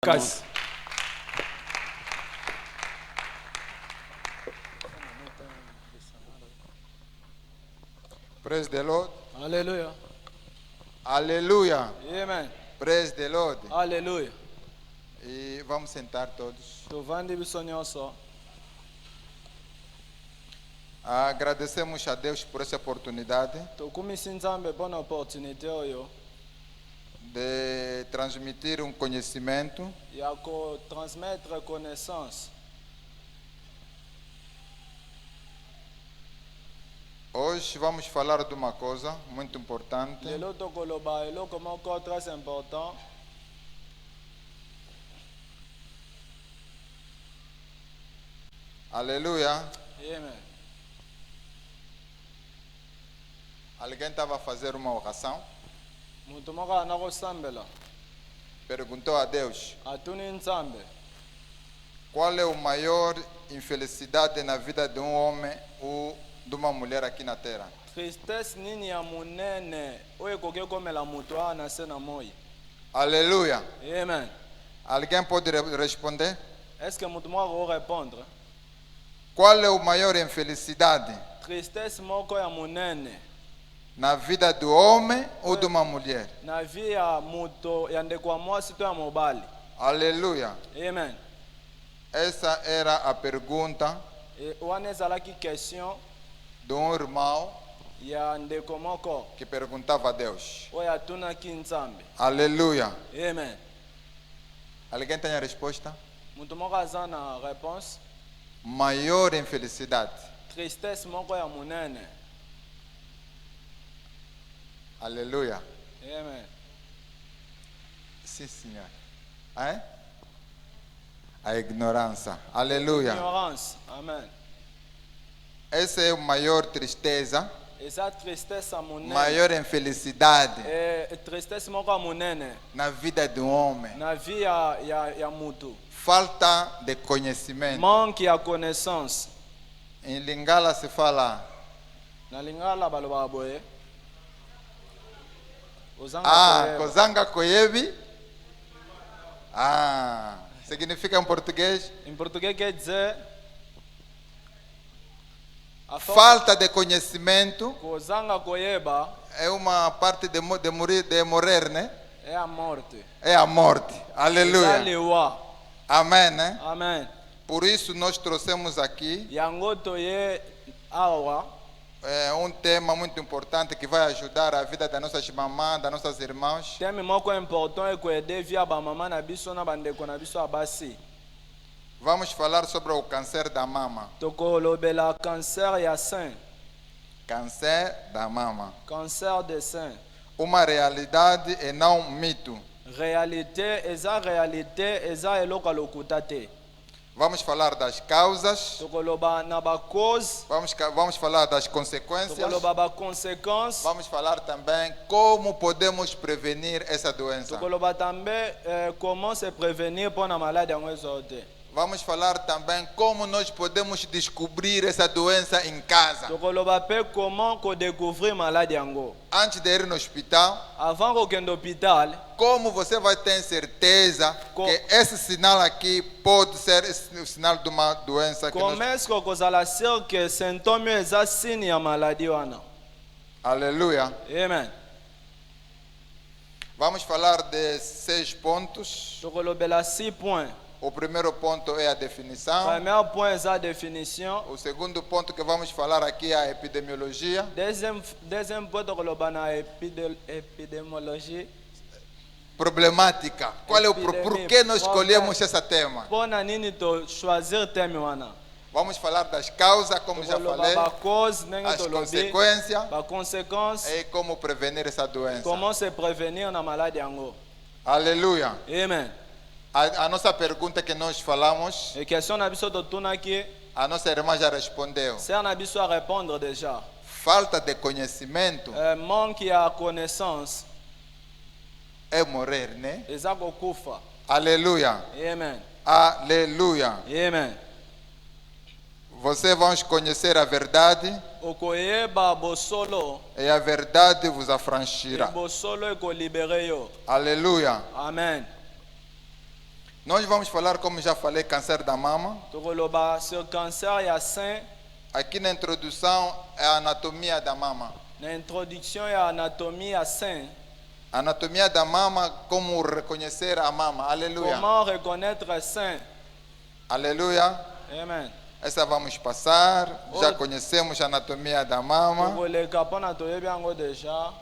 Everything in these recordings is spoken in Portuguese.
Lucas. Praise the Lord. Hallelujah. Aleluia. Amen. Praise the Lord. Hallelujah. E vamos sentar todos. Tuvandi bisonyoso. Agradecemos a Deus por essa oportunidade Tukumisi nzambe bona opportunité oyo de transmitir um conhecimento ya ko transmettre connaissance. Hoje vamos falar de uma coisa muito importante. Lelo tokoloba eloko moko très important. Aleluia. Amen. Alguém estava a fazer uma oração, Muntu moko anakosambela perguntou a Deus: atuni nzambe qual é o maior infelicidade na vida de um homem ou de uma mulher aqui na terra? tristesse nini ya munene oyo ekoki komela mutu awa na se na moi. Aleluia. Amen. Alguém pode responder? Est-ce que mutu moko akorépondre? Qual é o maior infelicidade Tristesse moko ya munene na vida do homem ou de uma mulher? na vie ya mutu ya ndeko ya mwasi to ya mobali. Aleluia. Amen. Essa era a pergunta Wana ezalaki question de um irmão ya ndeko moko que perguntava a Deus. oyo atunaki nzambe. Aleluia. Amen. Alguém tem a resposta? Mutu moko aza na réponse. Maior infelicidade. Tristesse moko ya munene. Aleluia. Amen. Sim, senhor. Hein? A ignorância. Aleluia. Ignorance. Amen. Essa é a maior tristeza, Eza tristesse ya munene. maior infelicidade Tristesse moko ya munene na vida de um homem. na vie ya mutu. Falta de conhecimento. Manque ya connaissance. Em Lingala se fala: Na lingala balobaka boye. Ozanga koyeba. kozanga koyebi. Significa em português Em português quer dizer falta de conhecimento. kozanga koyeba É uma parte de morrer, né? é a morte. É a morte. Eza Aleluia. lewa. Amém, né? Amen. Por isso nós trouxemos aqui Yango toye awa um tema muito importante que vai ajudar a vida das nossas mamães, das nossas irmãs. teme moko important ekoyede vie ya bamama na biso na bandeko na biso ya basi. Vamos falar sobre o câncer da mama. Tokolobela cancer ya sein. Câncer da mama. Cancer de sein. Uma realidade e não um mito. Réalité eza eloko ya lokuta te. Vamos falar das causas. Tokoloba na ba cause, Vamos falar das consequências. tokoloba ba conséquence, Vamos falar também como podemos prevenir essa doença. tokoloba tambe comment se prévenir pour na maladie yango ezo te. Vamos falar também como nós podemos descobrir essa doença em casa. Tokoloba pe comment ko découvrir maladie yango. Antes de ir no hospital, Avant kokende hôpital, como você vai ter certeza que esse sinal aqui pode ser o sinal de uma doença que comment nós... est-ce que kozala sûr que symptôme eza signe ya maladie wana? Aleluia. Amen. Vamos falar de 6 pontos. Tokolobela 6 points. O primeiro ponto é a definição. Premier point eza définition. O segundo ponto que vamos falar aqui é a epidemiologia. Deuxième point tokoloba na épidémiologie. Problemática. Qual é o por que nós escolhemos esse tema? Pona nini to choisir thème wana? Vamos falar das causas, como já falei, Ba cause ndenge as tolobi, consequências ba conséquence, e como prevenir essa doença. comment se prévenir na maladie yango. Aleluia. Amen. A nossa pergunta que nós falamos, Et question na biso totunaki, a nossa irmã já respondeu. ser na biso a répondre déjà. Falta de conhecimento Manque ya connaissance, é morrer, né? eza kokufa. Aleluia. Amen. Aleluia. Amen. Vocês vão conhecer a verdade Okoyeba bosolo, e a verdade vos e afranchirá. bosolo ekolibere yo. Aleluia. Amen. Nós vamos falar, como já falei, câncer da mama. tokoloba sur cancer ya sein. Aqui na introdução é a anatomia da mama. Na introduction ya anatomie ya sein. Anatomia da mama, como reconhecer a mama. Aleluia. Comment reconnaître sein. Aleluia. Amen. Essa vamos passar. Já Oh. conhecemos a anatomia da mama. tokoleka mpona toyebi yango déjà.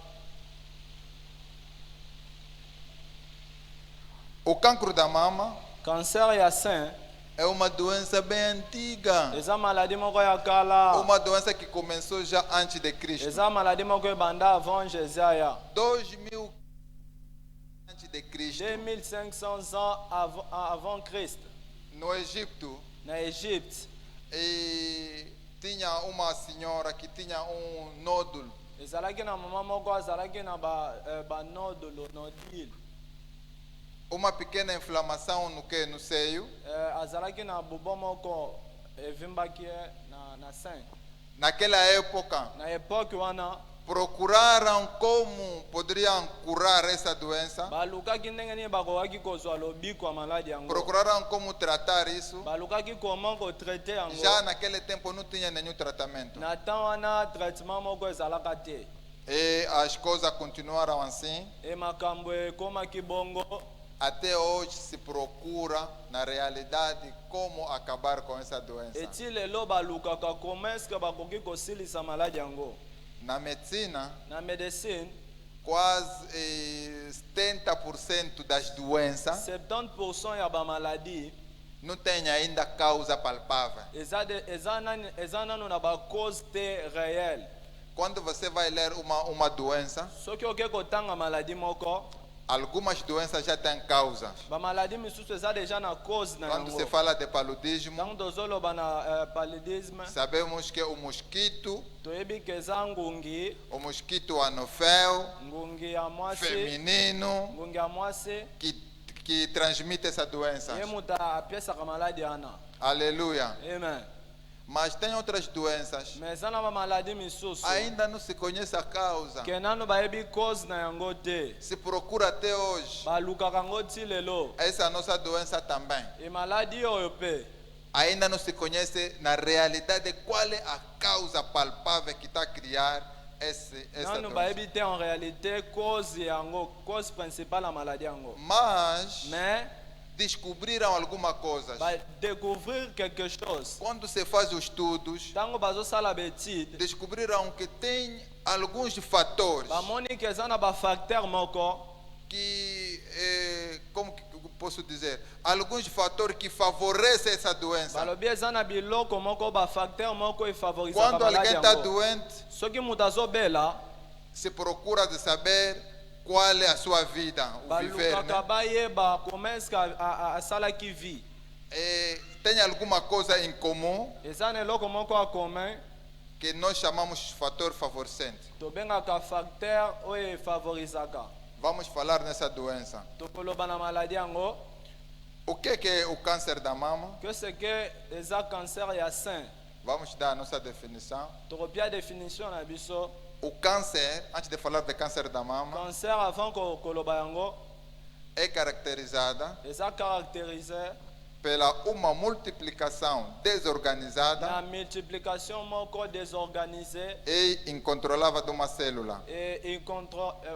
O cancro da mama Cancer ya sein é uma doença bem antiga. eza maladie moko ya kala. Uma doença que começou já antes de Cristo. eza maladie moko ebanda avant Jésus aya. 2000 antes de Cristo. 2500 ans avant Christ. No Egito. Na Égypte E tinha uma senhora que tinha nódulo. ezalaki na mama moko azalaki na banodolo nodile. Uma pequena inflamação no seio. azalaki na bubo moko evimbaki ye na sein. Naquela época, Na époque wana procuraram como poderiam curar essa doença. balukaki ndenge nini bakokaki kozwa lobiko ya maladi yango. Procuraram como tratar isso. balukaki comment kotraite yango. Já naquele tempo não tinha nenhum tratamento. na temps wana traitement moko ezalaka te. E as coisas continuaram assim. E makambo ekomaki bongo. Até hoje se procura, na realidade, como acabar com essa doença. eti lelo balukaka comment est-ce que bakoki kosilisa maladi yango. Na medicina, Na médecine quase 70% das doenças 70% ya bamaladi não tem ainda causa palpável. eza nano na bacause te réelle. Quando você vai ler uma doença, soki oke kotanga maladi moko algumas doenças já têm causa. bamaladi misusu eza deja na cause na Quando se yango. fala de paludismo, ntango tozoloba na paludisme sabemos que o mosquito, toyebi ke eza ngungi o mosquito anofel, ngungi ya mwasi feminino, ngungi ya mwasi que transmite essa doença. ye moto apesaka maladi wana. Aleluia. Amen. Mas tem outras doenças, me eza na bamaladi misusu ainda não se conhece a causa. ke nano bayebi cause na yango te. Se procura até hoje. balukaka yango ti lelo. Essa é a nossa doença também. e maladi oyo pe Ainda não se conhece na realidade qual é a causa palpável que está a criar essa nano doença. bayebi te en réalité cause yango, cause principale ya maladi yango. Mas mais descobriram alguma coisa. découvrir quelque chose. Quando se faz os estudos, ntango bazosala baétude descobriram que tem alguns fatores bamoni ke eza na bafacteur moko que, como que eu posso dizer, alguns fatores que favorecem essa doença. balobi eza na biloko moko bafacteur moko efavorisaka Quando alguém maladi está yango. doente, soki moto azobela se procura de saber qual é a sua vida, o viver, balukaka né? bayeba comment est-ce que asalaki vie. Tem alguma coisa em comum eza na eloko moko ya commun que nós chamamos de fator favorecente. tobengaka facteur oyo efavorisaka. Vamos falar nessa doença. tokoloba na maladi yango. O que é o câncer da mama? que ce que eza cancer ya sein. Vamos dar a nossa definição. tokopia définition na biso. O câncer, antes de falar de câncer da mama, cancer avant koloba yango é caracterizada eza caractérisé pela uma multiplicação na desorganizada multiplication moko désorganisée e incontrolável de uma célula.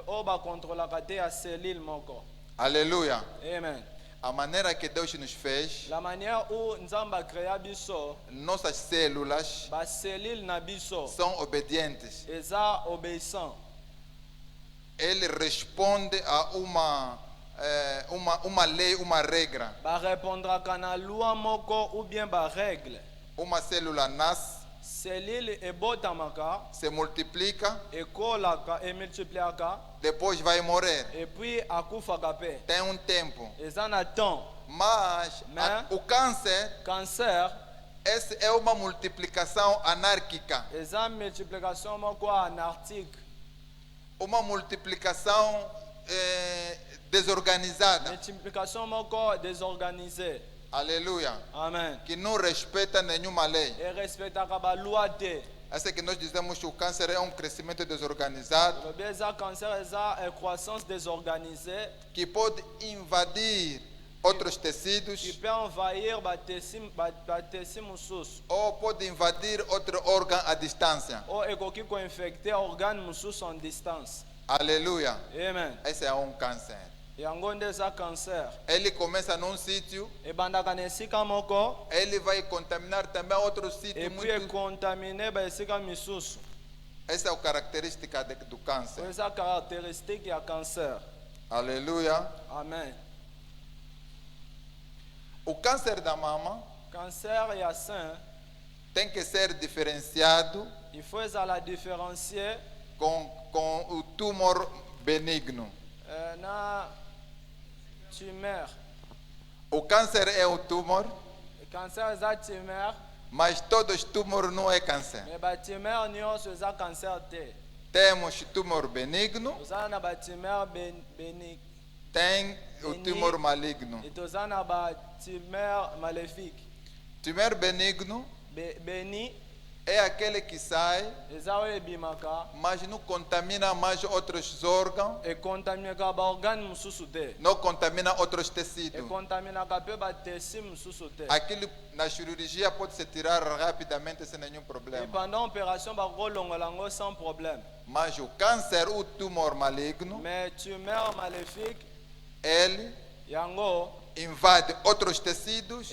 oyo bakontrolaka te ya cellule moko. Aleluia. Amen. A maneira que Deus nos fez, la manière où nzambe akrea biso nossas células bacellule na biso são obedientes. eza obéissant. Ele responde a uma lei, uma regra. barepondraka na loi moko ou bien barègle. Uma célula nasce, cellule ebotamaka se multiplica, ekolaka emultipliaka depois vai morrer. epuis akufaka pe. Tem tempo. eza na temps. Mas Né? o câncer cancer essa é uma multiplicação anárquica. eza multiplication moko anarchique. Uma multiplicação desorganizada. multiplication moko désorganisée. Aleluia. Amen. Que não respeita nenhuma lei. erespectaka baloi te. Essa que nós dizemos que o câncer é um crescimento desorganizado lobi eza cancer eza croissance désorganisée que pode invadir outros qui tecidos, peut envahir batesi mosusu ou pode invadir outro órgão à distância. oyo ekoki koinfecte organe mosusu en distance. Aleluia. Amen. Esse é um câncer. Yango nde eza cancer. Ele começa num sítio, Ebandaka na esika moko ele vai contaminar também outro sítio. epuis ekontamine baesika misusu. Essa é a característica do Oyo câncer. eza caractéristique ya cancer. Aleluia. Amen. O câncer da mama Cancer ya sein, tem que ser diferenciado il faut ezala différencier com o tumor benigno. na tumeur. O câncer é um tumor, Cancer eza tumeur, mas todos os tumores não é câncer. mais batumeur nyonso eza cancer te. Temos tumor benigno, Tozala na batumeur bénigne tem o Benigno. tumor maligno. et tozala na batumeur maléfique. Tumor benigno Béni é aquele que sai, eza oyo ebimaka mas não contamina mais outros órgãos, ekontaminaka baorgane mosusu te, não contamina outros tecidos. ekontaminaka mpe batesi mosusu te. Aquilo na cirurgia pode se tirar rapidamente sem nenhum Et problema. pendant opération bakolongola yango sans problème. Mas o câncer, o tumor maligno, Mais tumeur maléfique ele yango invade outros tecidos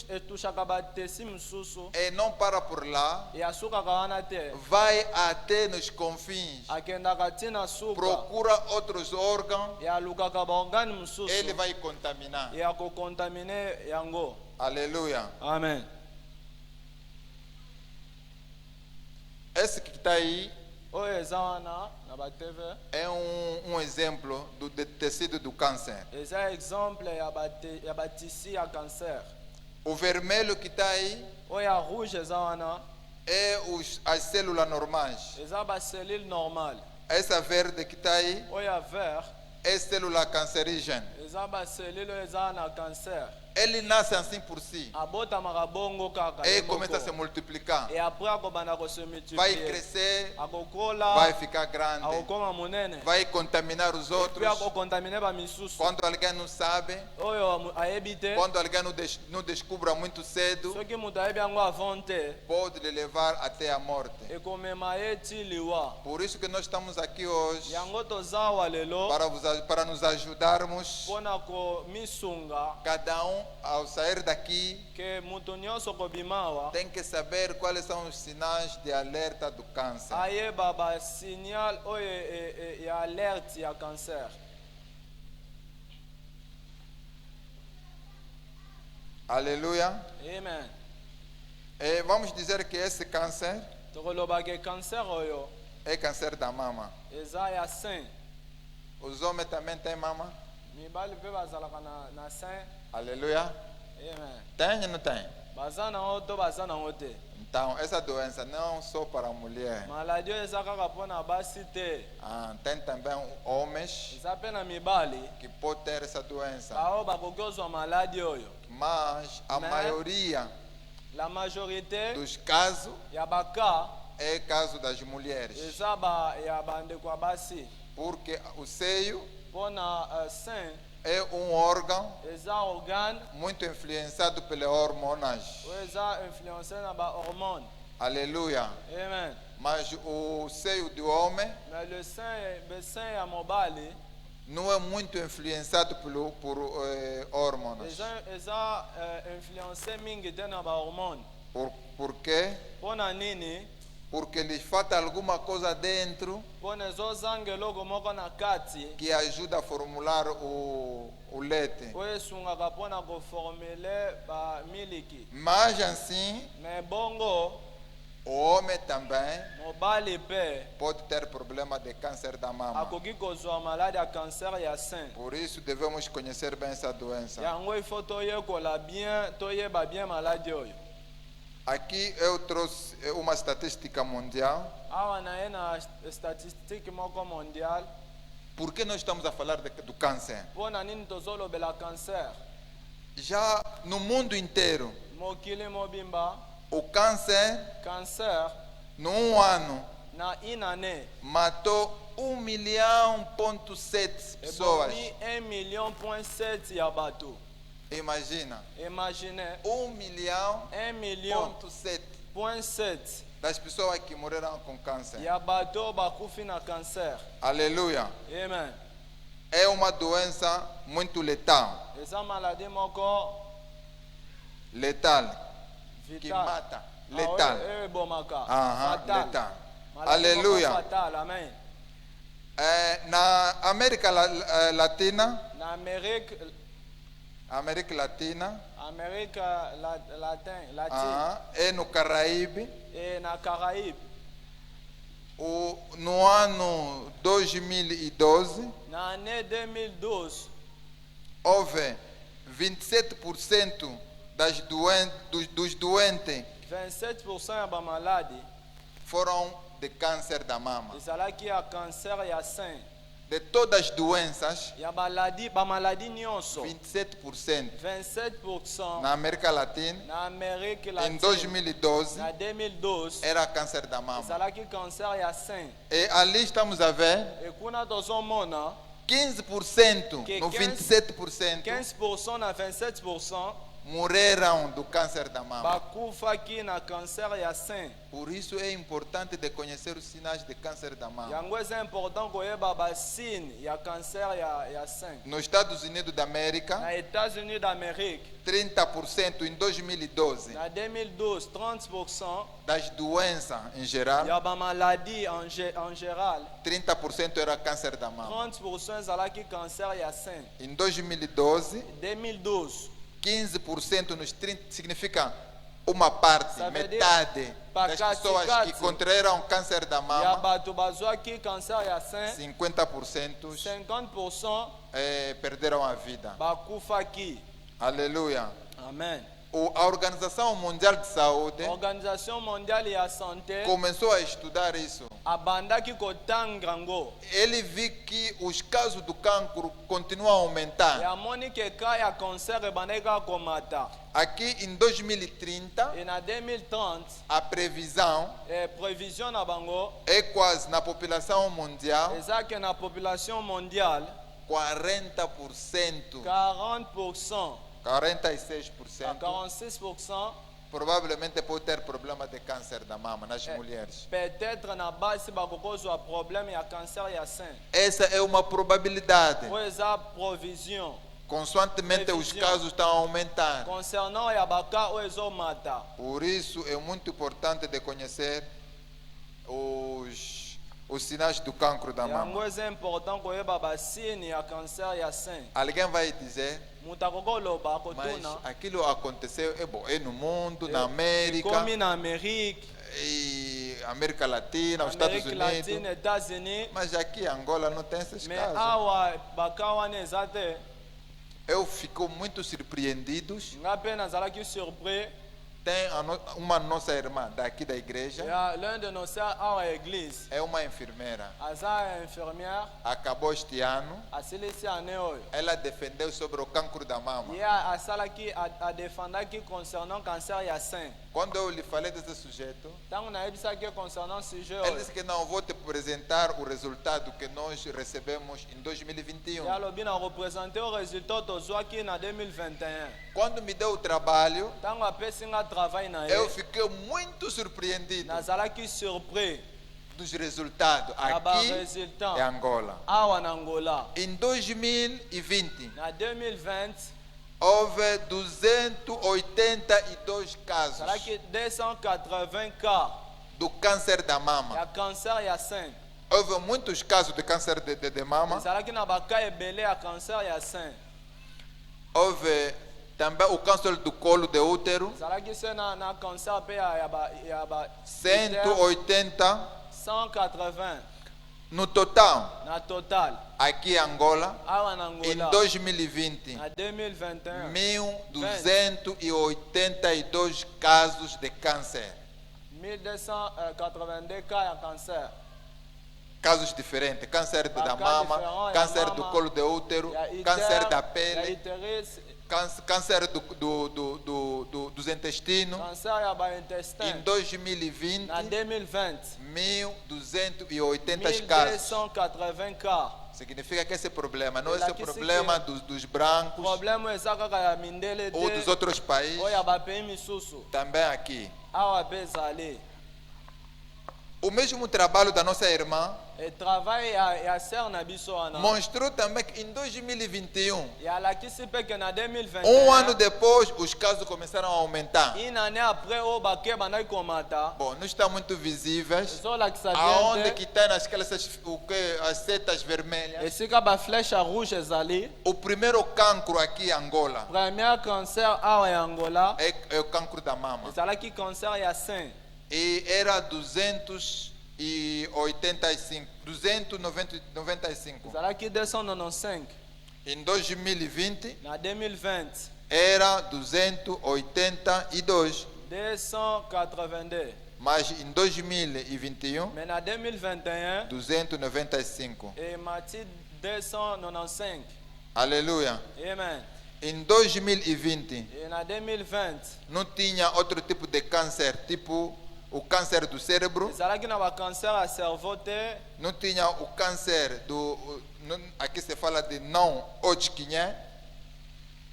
etushaka batesi mosusu e não para por lá, e asukaka wana te, vai até nos confins, akendaka ntina suka procura outros órgãos, e alukaka baorgane mosusu ele vai contaminar. e akokontamine yango. Aleluia. Amen. Esse que está aí Oyo eza wana na batv é um exemplo do tecido do câncer. eza exemple ya batisi ya cancer. O vermelho que está aí Oyo ya rouge eza wana é as células normais. eza baselile normale. Essa verde que está aí Oyo ya vert é célula cancerígena. eza baselile oyo eza na cancer. Ele nasce assim por si Abotamaka bongo kaka e ye começa a se moko. multiplicar. E après akobanda kose Vai multiplier, crescer, akokola, vai ficar grande, akokoma monene, vai contaminar os puis outros. akokontamine bamisusu Quando alguém não sabe, oyo ayebi te. quando alguém não descubra muito cedo, Soki moto ayebi yango avant te, pode lhe levar até a morte. ekomema ye ti liwa. Por isso que nós estamos aqui hoje Yango toza awa lelo para nos ajudarmos, mpona komisunga cada ao sair daqui ke moto nyonso kobima awa tem que saber quais são os sinais de alerta do câncer. ayeba basignal oyo ya alerte ya cancer. Aleluia. Amen. E vamos dizer que esse câncer Tokoloba ke cancer oyo é câncer da mama. eza ya sein. Os homens também têm mama? Mibali mpe bazalaka na sein. Aleluia. Amen. Tem ou não tem? Baza nango to baza nango te. Então, essa doença não só para a mulher. Maladi oyo eza kaka mpona basi te, Tem também homens eza mpe na mibali que podem ter essa doença. bao bakoki ozwa maladi oyo. Mas a Né? maioria La majorité dos casos ya baka é caso das mulheres. eza ya bandeko ya basi, Porque o seio mpona sein é um órgão eza organe muito influenciado pelas hormonas. oyo eza influence na bahormone. Aleluia. Amen. Mas o seio do homem Mais le sein ya mobali não é muito influenciado por hormonas. eza influence mingi te na bahormone. Por quê? Mpona nini? Porque lhes falta alguma coisa dentro Mpona ezozanga eloko moko na kati que ajuda a formular o leite. oyo esungaka mpona koformule bamiliki. Mas assim, Me bongo o homem também mobali mpe pode ter problema de câncer da mama. akoki kozwa maladi ya cancer ya sein. Por isso devemos conhecer bem essa doença. Yango ifo toyekola bien, toyeba bien maladi oyo. Aqui eu trouxe uma estatística mundial. Awa na ye na statistique moko mondial. Por que nós estamos a falar do câncer? Mpona nini tozolobela cancer? Já no mundo inteiro, Mokili mobimba, o câncer, cancer num ano, na une année matou 1,7 milhão pessoas. ebomi 1,7 million ya bato. Imagina, Imaginez 1,7 milhão 1,7 million das pessoas que morreram com câncer. ya bato bakufi na cancer. Aleluia. Amen. É uma doença muito letal. Eza maladie moko Letal. Que vital. mata. Letal. Ebomaka. Aham, Fatal. letal. Maladie Aleluia. moko fatal. Amen. Na América Latina, Na Amérique Latina, Latine e no Caraíbe, e na Caraíbe. no ano 2012, Na année 2012, houve 27% dos doentes 27% ya bamaladi foram de câncer da mama. ezalaki ya cancer ya sein. De todas as doenças, Ya bamaladi nyonso 27% 27% na América Latina, na Amérique em latine 2012, na 2012 era câncer da mama. ezalaki cancer ya sein. E ali estamos a ver E kuna tozomona 15% Que no 15 27% 15% na 27% morreram do câncer da mama. bakufaki na cancer ya sein. Por isso é importante de conhecer os sinais de câncer da mama. Yango eza important koyeba basine ya cancer ya sein. Nos Estados Unidos da América, Na États-Unis d'Amérique, 30% em 2012 na 2012, 30% das doenças em geral, ya bamaladi en général, 30% era câncer da mama. 30% ezalaki cancer ya sein. Em 2012, 2012, 15% nos 30 significa uma parte, Ça veut dire metade das pakati, pessoas que kati. contraíram câncer da ya mama, bato bazwaki cancer ya sein, 50% 50% perderam a vida. bakufaki. Aleluia. Amen. A Organização Mundial de Saúde Organisation mondiale ya santé começou a estudar isso. abandaki kotanga yango. Ele viu que os casos do cancro continuam a aumentar. Yamoni ke ka ya cancer ebandaki kaka komata. Aqui em 2030, E na 2030, a previsão prévision na bango é quase na população mundial eza ke na population mondiale 40%, 40% 46%, a 46% provavelmente pode ter problema de câncer da mama nas mulheres. peut-être na base bakokozwa problème ya cancer ya sein. Essa é uma probabilidade. Oyo eza provision Constantemente os Previsão. casos estão a aumentar. concernant ya baka oyo ezomata. Por isso é muito importante de conhecer os sinais do cancro da Yango mama. eza important koyeba basine ya cancer ya sein. Alguém vai dizer, Moto akokoloba mas akotuna aquilo aconteceu é no mundo, na América, ekomi na Amérique, e América Latina, os Estados Amérique Unidos. latine, États-Unis, Mas aqui em Angola não tem esses mais casos. awa baka wana eza te. Eu fico muito surpreendido. Nga mpe nazalaki surpris. Tem uma nossa irmã daqui da igreja, Ya l'un de nos sœurs awa église é uma enfermeira. aza infirmière Acabou este ano, asilisi ane oyo ela defendeu sobre o cancro da mama. ye asalaki adefendaki concernant cancer ya sein. Quando eu lhe falei desse sujeito, Ntango nayebisaki concernant sujet ele oyo disse que não vou te apresentar o resultado que nós recebemos em 2021. ye alobi na représente o résultat tozwaki na 2021. Quando me deu o trabalho, Ntango apesi nga travail na eu ye fiquei muito surpreendido nazalaki surpris dos resultados na aqui em baresultat Angola. awa na Angola. Em 2020, Na 2020 houve 282 casos ezalaki 280 cas do câncer da mama. ya cancer ya sein. Houve muitos casos de câncer de mama. ezalaki na baka ebele ya cancer ya sein. Houve também o câncer do colo de útero. ezalaki se na cancer mpe ya ba 180 180 no total, na total aqui em Angola, awa na em Angola 2020. na 2021 1.282 casos de câncer. 1282 cas ya cancer. Casos diferentes: câncer da Cas mama, diferents, câncer ya do mama, colo de útero, ya câncer iter, da ya pele, uterus, câncer dos intestinos, cancer ya baintestin em 2020, na 2020 1280 casos. 1280 cas. Significa que esse problema não é Ela esse que se problema dos brancos problème eza kaka ya mindele ou dos te outros países, oyo ya bapays misusu também aqui. awa mpe ezali. O mesmo trabalho da nossa irmã Travail ya ser na biso wana mostrou também que em 2021, yalakisi mpe ke na 2021 ano depois, os casos começaram a aumentar. une année après oyo bake bandaki komata Bom, não está muito visíveis. ezolakisa Aonde bien que está nasquelas as setas vermelhas? te esika baflèche rouge ezali. O primeiro cancro aqui em Angola Premier cancer awa ya Angola é o cancro da mama. ezalaki cancer ya sein E era 295. ezalaki 295 Em 2020 na 2020 era 282. 282 Mas em 2021, mais na 2021 295. emati 295. Aleluia. Amen. Em 2020, E na 2020 não tinha outro tipo de câncer, tipo o câncer do cérebro, ezalaki na bacancer ya cerveau te, não tinha o câncer aqui se fala de não Hodgkin,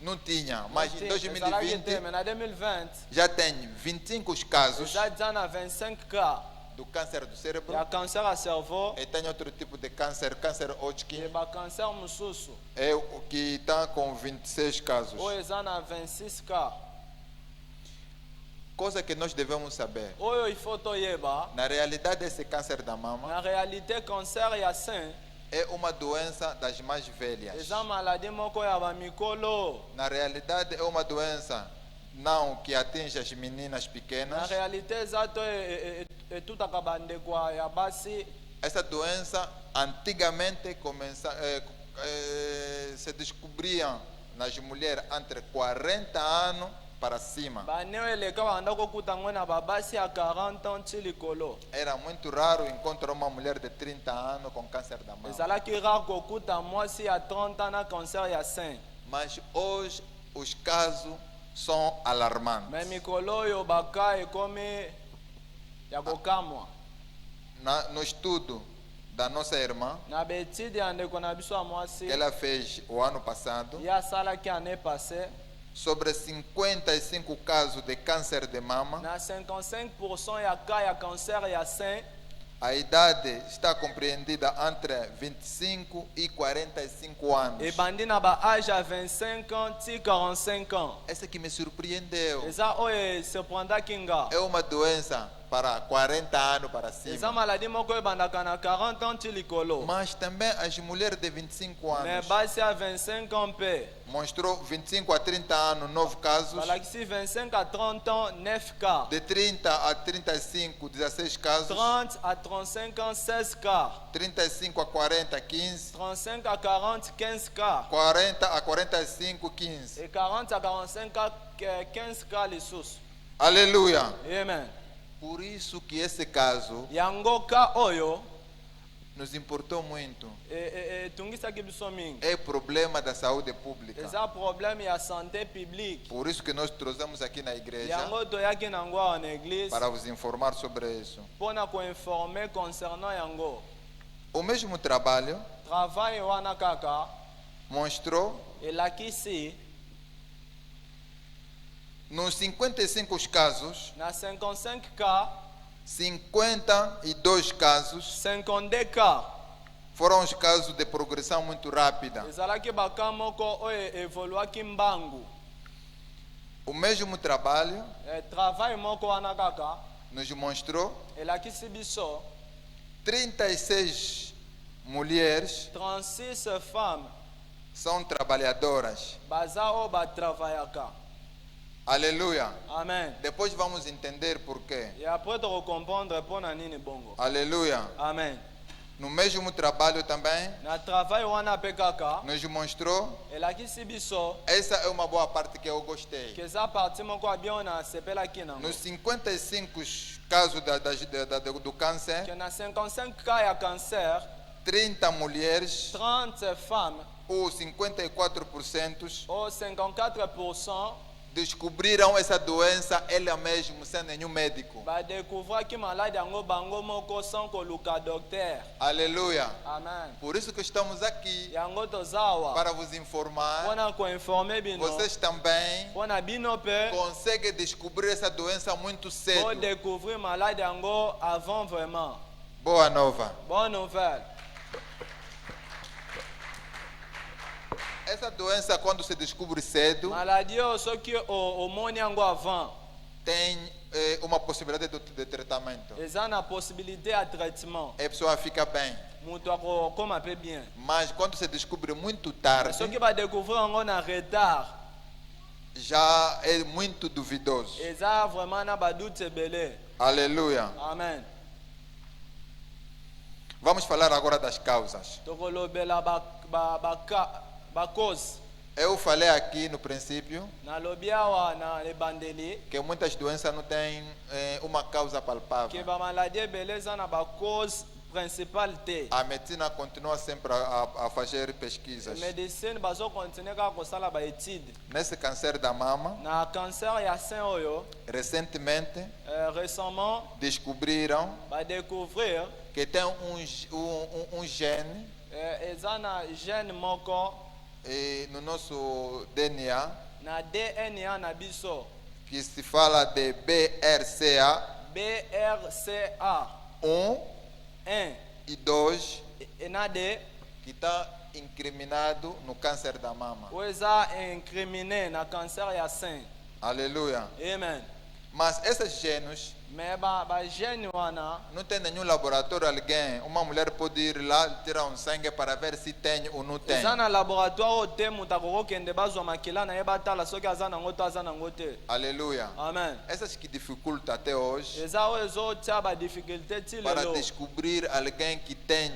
não tinha, mas em ezalaki te, 2020 mais na 2020 já tem 25 casos eza deja na 25 cas do câncer do cérebro ya cancer ya cerveau e tem outro tipo de câncer, câncer e Hodgkin, bacancer mosusu é o que está com 26 casos. oyo eza na 26 cas. Coisa que nós devemos saber. Oyo il faut toyeba Na realidade, esse câncer da mama na réalité cancer ya sein é uma doença das mais velhas. eza maladie moko ya bamikolo. Na realidade, é uma doença não que atinge as meninas Na pequenas. réalité eza to etutaka bandeko ya basi. Essa doença antigamente se descobria nas mulheres entre 40 anos para cima. Baneo eleka banda kokuta ngo na babasi ya 40 ans ti likolo. Era muito raro encontrar uma mulher de 30 anos com câncer da mama. Ezalaki rare kokuta mwasi ya 30 ans na cancer ya sein. Mas hoje os casos são alarmantes. Me mikolo oyo baka ekomi ya kokamwa. No estudo da nossa irmã, Na betide ya ndeko na biso ya mwasi que ela fez o ano passado, ye asalaki année passée, sobre 55 casos de câncer de mama, na 55% ya cas ya cancer ya sein, a idade está compreendida entre 25 e 45 anos. ebandi na baage ya 25 ans ti 45 ans. Essa que me surpreendeu. Eza oyo surprendaki nga. É uma doença para 40 anos para Eza cima. maladie moko ebandaka na 40 ans ti likolo. Mas também as mulheres de 25 Me anos. basi ya 25 ans mpe Mostrou 25 a 30 anos, 9 casos. balakisi 25 à 30 ans 9 cas, De 30 a 35, 16 casos. 30 à 35 ans 16 cas, 35 a 40, 15. 35 à 40 15 cas 40 a 45, 15. et 40 à 45 cas 15 cas lisusu. Aleluia. Amen. Por isso que esse caso Yango ka oyo nos importou muito. etungisaki biso mingi. É problema da saúde pública. Eza problème ya santé publique. Por isso que nós trouxemos aqui na igreja Yango toyaki nango awa na église para vos informar sobre isso. mpona koinforme concernant yango. O mesmo trabalho Travail wana kaka mostrou elakisi nos 55 casos, na 55 cas 52 casos 52 cas foram os casos de progressão muito rápida. ezalaki baka moko oyo evoluaki mbangu. O mesmo trabalho Travail moko wana kaka nos mostrou elakisi biso 36 mulheres 36 femmes são trabalhadoras. baza oyo batravaillaka. Aleluia. Amen. Depois vamos entender por quê. E après tokokomprendre mpona nini bongo. Aleluia. Amen. No mesmo trabalho também Na travail wana mpe kaka nos mostrou, elakisi biso essa é uma boa parte que eu gostei. ke eza parti moko ya bien oyo nasepelaki nango. Nos 55 casos do câncer, Ke na 55 cas ya cancer 30 mulheres 30 femmes ou 54% ou 54% descobriram essa doença ela mesmo, sem nenhum médico. badécouvrir que malade yango bango moko sans koluka docteur. Aleluia. Amen. Por isso que estamos aqui, Yango toza awa para vos informar. mpona koinforme bino Vocês também mpona bino mpe conseguem descobrir essa doença muito cedo. bodécouvrir malade yango avant vraiment. Boa nova. Bonne nouvelle. Essa doença, quando se descobre cedo, Maladie oyo soki omoni yango avant tem uma possibilidade de tratamento. eza na possibilité ya traitement, A pessoa fica bem. moto akokoma mpe bien. Mas quando se descobre muito tarde, soki badécouvrir yango na retard já é muito duvidoso. eza vraiment na badute ebele. Aleluia. Amen. Vamos falar agora das causas. tokolobela bacause. Eu falei aqui no princípio nalobi awa na ebandeli que muitas doenças não têm uma causa ke palpável. bamaladi ebele eza na bacause principale te. A medicina continua sempre a fazer pesquisas. médecine bazokontinue kaka kosala baétude Nesse câncer da mama, na cancer ya sein oyo. recentemente Récemment descobriram badécouvrir que tem um gene eza na gene moko no nosso DNA na DNA na biso que se fala de BRCA1 BRCA1 e 2 na D que está incriminado no câncer da mama. oyo eza incriminé na cancer ya sein. Aleluia. Amen. Mas esses genes Mais bagene wana não tem nenhum laboratório, alguém, uma mulher pode ir lá tirar um sangue para ver se tem ou não tem. eza na laboratoire oyo te moto akokokende bazwa makila na ye batala soki aza nango to aza nango te. Aleluia. Amen. Essas que dificultam até hoje eza oyo ezotia badifficulté ti para lelo descobrir alguém que tem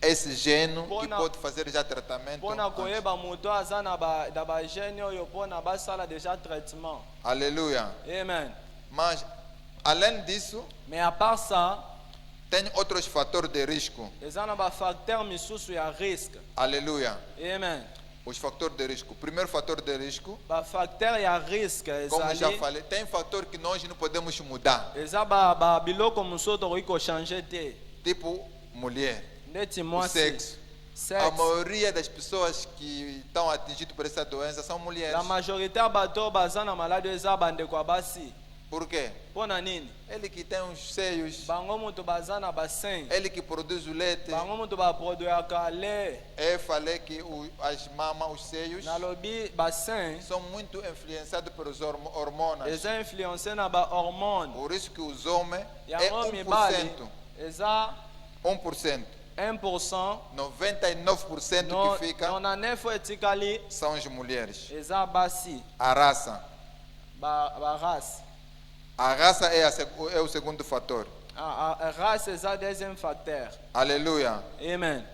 esse gene que Bona- pode fazer já tratamento. mpona antes. koyeba moto aza na bagene oyo mpona basala déjà traitement. Aleluia. Amen. Mas além disso, Mais à part ça, tem outros fatores de risco. eza na bafacteur misusu ya risque. Aleluia. Amen. Os fatores de risco. Primeiro fator de risco, Bafacteur ya risque como já ezali falei, tem fator que nós não podemos mudar. eza biloko mosusu tokoki kochange te, Tipo mulher, ndeti o mwasi sexo. A sexe. maioria das pessoas que estão atingidas por essa doença são mulheres. La majorité ya bato oyo baza na maladi oyo eza bandeko ya basi. Por quê? Mpo na nini? Ele que tem os seios, Bango moto baza na basin, ele que produz o leite. bango moto baproduiraka lait. Eu falei que as mamas, os seios, Nalobi basin são muito influenciados pelos hormonas. eza influencé na bahormone. Por isso que os homens é Yango mibali 1%. eza 1%. 1%. 99% que fica 99 oyo etikali são as mulheres. eza basi A raça. barace. A raça é o segundo fator. A race eza deuxième facteur. Aleluia. Amen.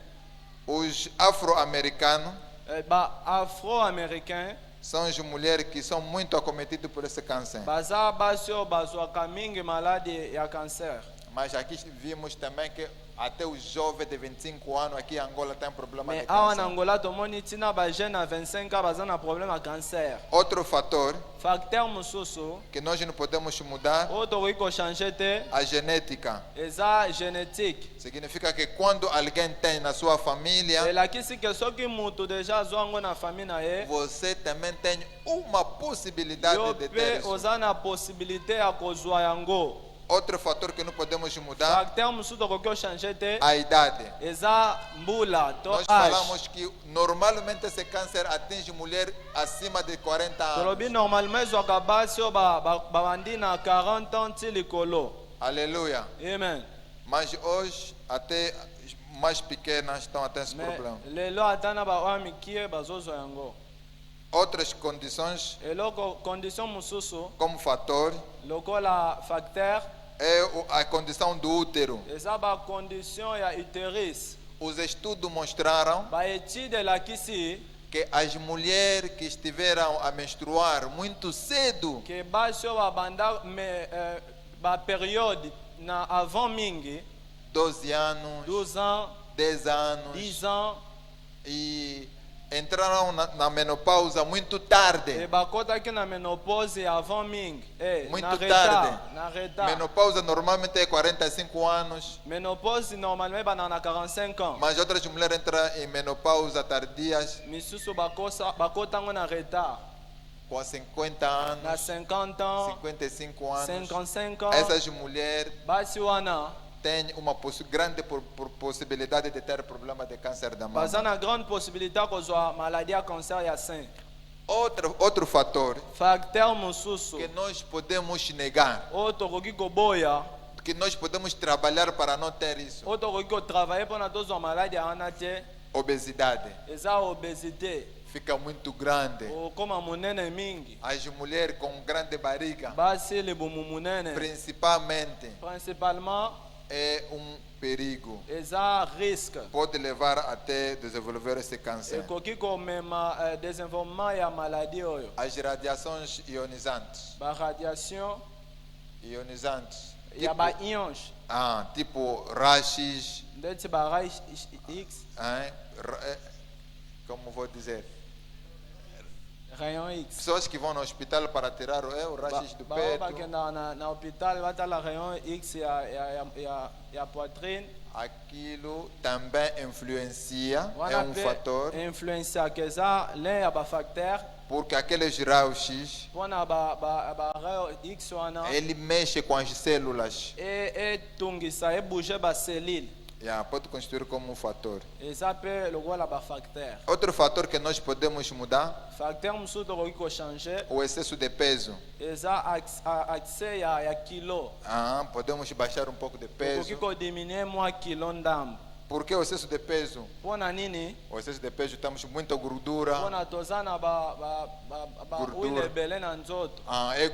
Os afro-americanos Afro-américain são as mulheres que são muito acometidas por esse câncer. baza basi oyo bazwaka mingi maladi ya cancer. Mas aqui vimos também que até os jovens de 25 anos aqui em Angola têm problema Mais de awa na câncer. Angola tomoni ntina bajeune na 25 ans baza na problème ya cancer. Outro fator Facteur mosusu que nós não podemos mudar, oyo tokoki kochange te a genética. eza génétique. Significa que quando alguém tem na sua família, elakisi ke soki mutu deja azwa yango na famille na ye, você também tem uma possibilidade yo de ter mpe isso. oza na possibilité ya kozwa yango. Outro fator que não podemos mudar, Facteur mosusu tokoki ochange te a idade. eza mbula to Nós age. falamos que normalmente esse câncer atinge mulher acima de 40 anos. tolobi normalement ezwaka basi oyo babandi na 40 ans ti likolo. Aleluia. Amen. Mas hoje até as mais pequenas estão a ter esse Mais problema. lelo ata na baoyo mikie bazozwa yango. Outras condições eloko condition mosusu como fator lokola facteur é a condição do útero. eza bacondition ya utérus. Os estudos mostraram baétude elakisi que as mulheres que estiveram a menstruar muito cedo, ke basi oyo babanda baperiode na avant mingi 12 anos, 12 ans 10 anos, 10 ans e entraram na menopausa muito tarde. e bakotaki na menopause avant mingi. Muito Na tarde. retard, na retard. Menopausa normalmente é 45 anos, Menopause normalement bana na 45 ans. mas outras mulheres entram em menopausa tardias Misusu bakotango na retard. com 50 Na anos, 50 ans, 55 anos. 55 ans. Essas mulheres Basi wana têm uma grande possibilidade de ter problema de câncer da mama. baza na grande possibilité kozwa maladie ya cancer ya sein. Outro fator Facteur mosusu que nós podemos negar, oyo tokoki koboya, que nós podemos trabalhar para não ter isso, oyo tokoki kotravaille mpona tozwa maladi wana te, obesidade. eza obésité. Fica muito grande. Okoma munene mingi, As mulheres com grande barriga, basi libumu munene principalmente, principalement é perigo. eza risque, Pode levar até desenvolver esse câncer. ekoki komema desenvolvement ya maladi oyo. As radiações ionizantes. Baradiation Ionizantes. ya baionge Tipo rachis, ndeti barai x como vou dizer? rayon x. Pessoas que vão no hospital para tirar o rachis do Bao peito. bakenda na hôpital batala rayon x ya poitrine. Aquilo também influencia, é Wana um pe fator, influencia que eza l'un ya bafacteur porque aqueles raios-x, mpona rayon x wana ele mexe com as células. etungisa ebouge baselile, Pode constituir como um fator. eza mpe lokola bafacteur. Outro fator que nós podemos mudar, Facteur mosusu tokoki kochange o excesso de peso. eza accès ya kilo, Podemos baixar um pouco de tokoki peso. kodiminue mwa kilo ndambo. Por que o excesso de peso? Mpona nini? O excesso de peso, temos muita gordura. Mpona toza na Gordura. uile ebele na nzoto,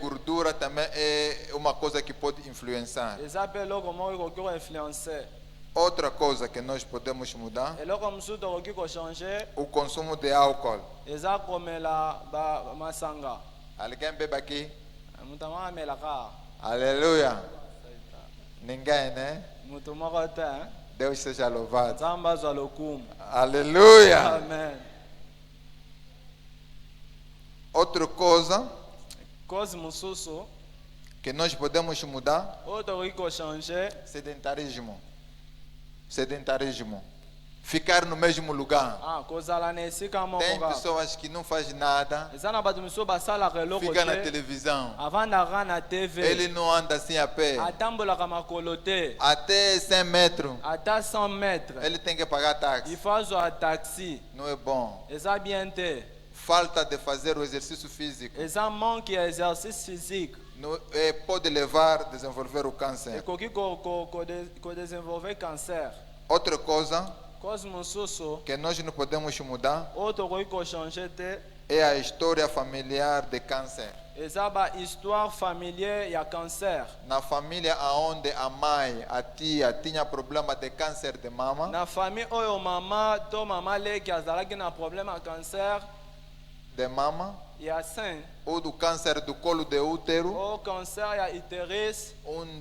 Gordura também é uma coisa que pode influenciar. eza mpe eloko moko ekoki koinfluence. Outra coisa que nós podemos mudar, Eloko mosusu tokoki kochange o consumo de álcool. eza komela masanga. Alguém bebe aqui? Mutu moko amelaka, Aleluia. Ninguém, né? mutu moko te. Deus seja louvado. Nzambe azwa lokumu. Aleluia. Amen. Outra coisa Cause mosusu que nós podemos mudar, oyo tokoki kochange sedentarismo. Sedentarismo. Ficar no mesmo lugar. kozala na esika moko Tem kaka. pessoas que não fazem nada, Eza na bato misusu basalaka eloko fica na te, televisão. avandaka na TV, Ele não anda assim a pé. atambolaka makolo te, Até 100 metros, ata 100 mètres, ele tem que pagar táxi. il faut azwa taxi. Não é bom. Eza bien te, Falta de fazer o exercício físico. eza manque ya exercice physique, Pode levar a desenvolver o câncer. ekoki kodesenvolve cancer. Outra coisa Cause mosusu que nós não podemos mudar oyo tokoki kochange te, é a história familiar de câncer. eza bahistoire familier ya cancer. Na família onde a mãe, a tia tinha problema de câncer de mama, Na famille oyo mama to mama leki azalaki na problème ya cancer de mama, ya sein, ou do câncer do colo de útero, o cancer ya utérus,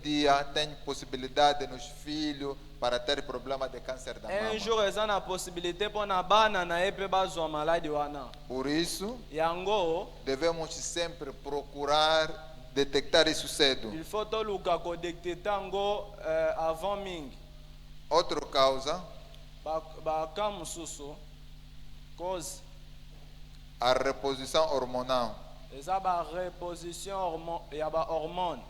dia tem possibilidade nos filhos para ter problema de câncer da mama. jour eza na possibilité mpona bana na ye mpe bazwa maladi wana. Por isso, Yango devemos sempre procurar detectar isso cedo. il faut toluka kodetecte yango avant mingi. Outra causa, Baka mosusu cause a reposição hormonal. eza bareposition ya bahormone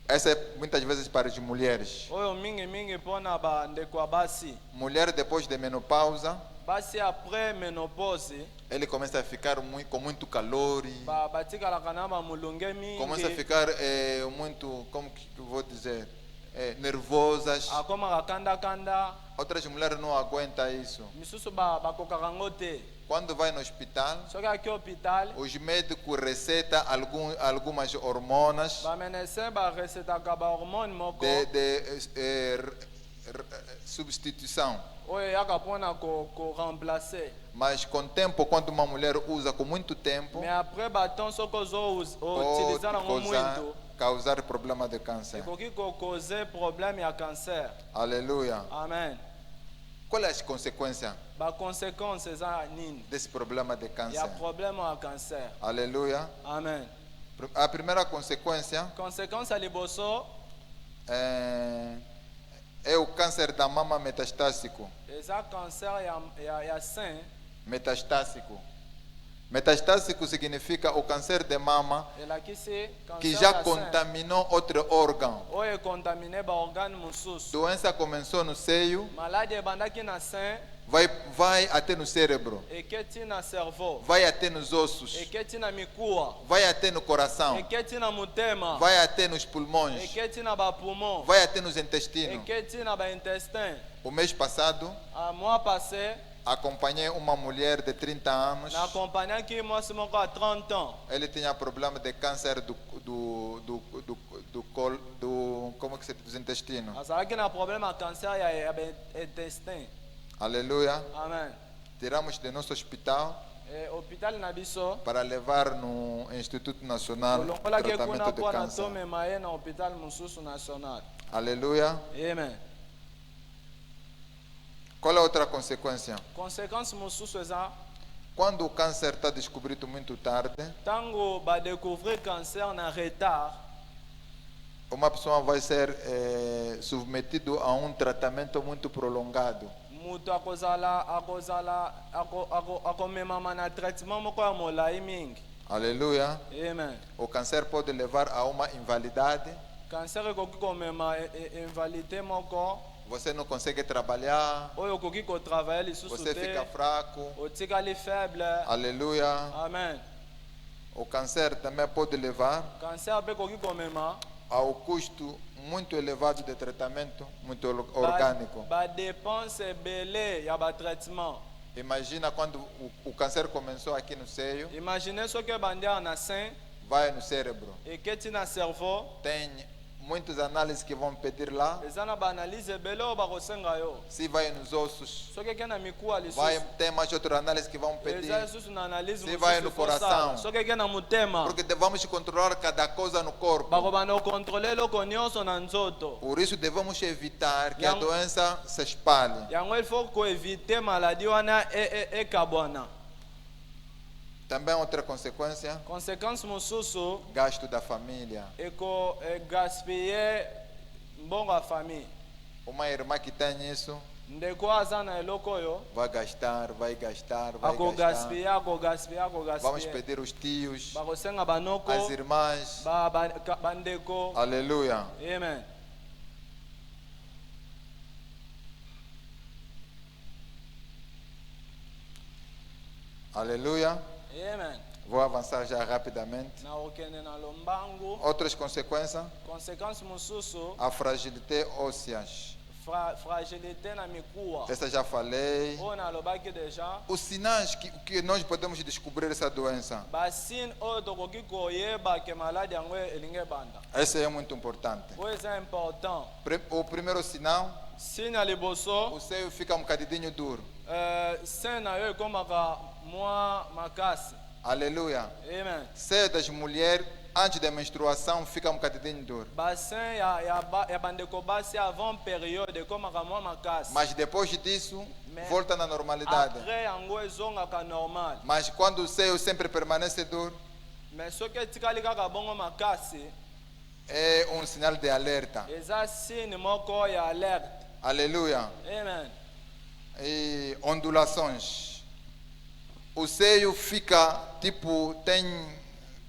Essa é muitas vezes para as mulheres. oyo mingimingi mpona bandeko ya basi. Mulher depois de menopausa, Basi après ménopause ele começa a ficar com muito calor, batikalaka na bamulunge começa a mingi, ficar muito, como que eu vou dizer, nervosas. akomaka kanda-kanda. Outras mulheres não aguentam isso. Misusu bakokaka yango te. Quando vai no hospital, Soki aki hôpital os médicos receitam algumas hormonas bamenese baresetaka bahormone moko de substituição. oyo eyaka mpona koremplace. Mas com o tempo, quando uma mulher usa com muito tempo, Mais après baton soki ozoutiliza pode yango mwindu causar problema de câncer. ekoki kokoze problème ya cancer. Aleluia. Amen. Qual é as consequências baconsequence eza nini desse problema de ya câncer? problème ya cancer. Aleluia. Amen. A primeira consequência Conséquence ya liboso é o câncer da mama metastásico. eza cancer ya sein. Metastásico. Metastásico significa o câncer de mama elakisi que cancer já ya sein contaminou outro órgão. oyo ekontamine baorgane mosusu. Doença começou no seio, Maladi ebandaki na sein vai até no cérebro, eketi na cerveau vai até nos ossos, eketi na mikuwa vai até no coração, eketi na motema vai até nos pulmões, eketi na bapumon vai até nos intestinos. eketi na baintestin. O mês passado, A mois passé acompanhei uma mulher de 30 anos. na acompanhaki mwasi moko a 30 ans Ele tinha problema de câncer como que se diz, dos intestinos. azalaki na problème ya cancer ya baintestin. Aleluia. Amen. Tiramos de nosso hospital Hôpital na biso para levar no Instituto Nacional de olongolaki kuna Tratamento de mpo na Câncer. tomema ye na hôpital mosusu national. Aleluia. Amen. Qual é a outra consequência? Conséquence mosusu eza Quando o câncer está descoberto muito tarde, ntango badécouvrir cancer na retard, uma pessoa vai ser submetido a um tratamento muito prolongado. moto akomemama na traitement moko ya molai mingi. Aleluia. Amen. O câncer pode levar a uma invalidade. Cancer ekoki komema invalidité moko Você não consegue trabalhar. oyo okoki kotravaille lisusu Você fica te fraco. otikali faible. Aleluia. Amen. O câncer também pode levar Cancer mpe ekoki komema ao custo muito elevado de tratamento muito orgânico. badepense ebele ya batraitement. Imagina quando o câncer começou aqui no seio, Imagine soki ebandi awa na sein vai no cérebro. eketi na cerveau Tem muitas análises que vão pedir lá. eza na baanalyse ebele oyo bakosenga yo. Se vai nos ossos, Soki eke na mikuwa vai lisusu ter mais outra análise que vão pedir. eza lisusu na analyse Se vai no mosusu coração. fosala. Soki eke na motema Porque devemos controlar cada coisa no corpo. bakobanda kokontrole eloko nyonso na nzoto. Por isso devemos evitar que a Yang- doença se espalhe. Yango il faut koevite maladi wana ekabwana. Também outra consequência, Conséquence mosusu gasto da família. gaspiller mbongo ya famille. Uma irmã que tem isso, Ndeko aza na eloko oyo vai gastar, vai gastar, vai gastar. akogaspiller Vamos akogaspiller. pedir os tios, Bakosenga banoko as irmãs. bandeko. Aleluia. Amen. Aleluia. Amen. Vou avançar já rapidamente. Na okende na lombangu. Outras consequências, Conséquence mosusu a fragilidade ósseas. fragilité na mikuwa. Essa já falei. Oyo nalobaki deja. Os sinais que nós podemos descobrir essa doença. Basine oyo tokoki koyeba ke maladi yango elingi ebanda. Esse é muito importante. Oyo eza important. O primeiro sinal, Sine ya liboso o seio fica um bocadinho duro. sein na yo ekomaka mwa makasi. Aleluia. Amen. Seio das mulheres antes da menstruação fica um bocadinho duro. Bassin ya bandeko basi avant période ekomaka mwa makasi. Mas depois disso, Mais volta na normalidade. après yango ezongaka normal. Mas quando o seio sempre permanece duro, Mais soki etikali kaka bongo makasi é um sinal de alerta. eza signe moko ya alerte. Aleluia. Amen. E ondulações. O seio fica tipo, tem,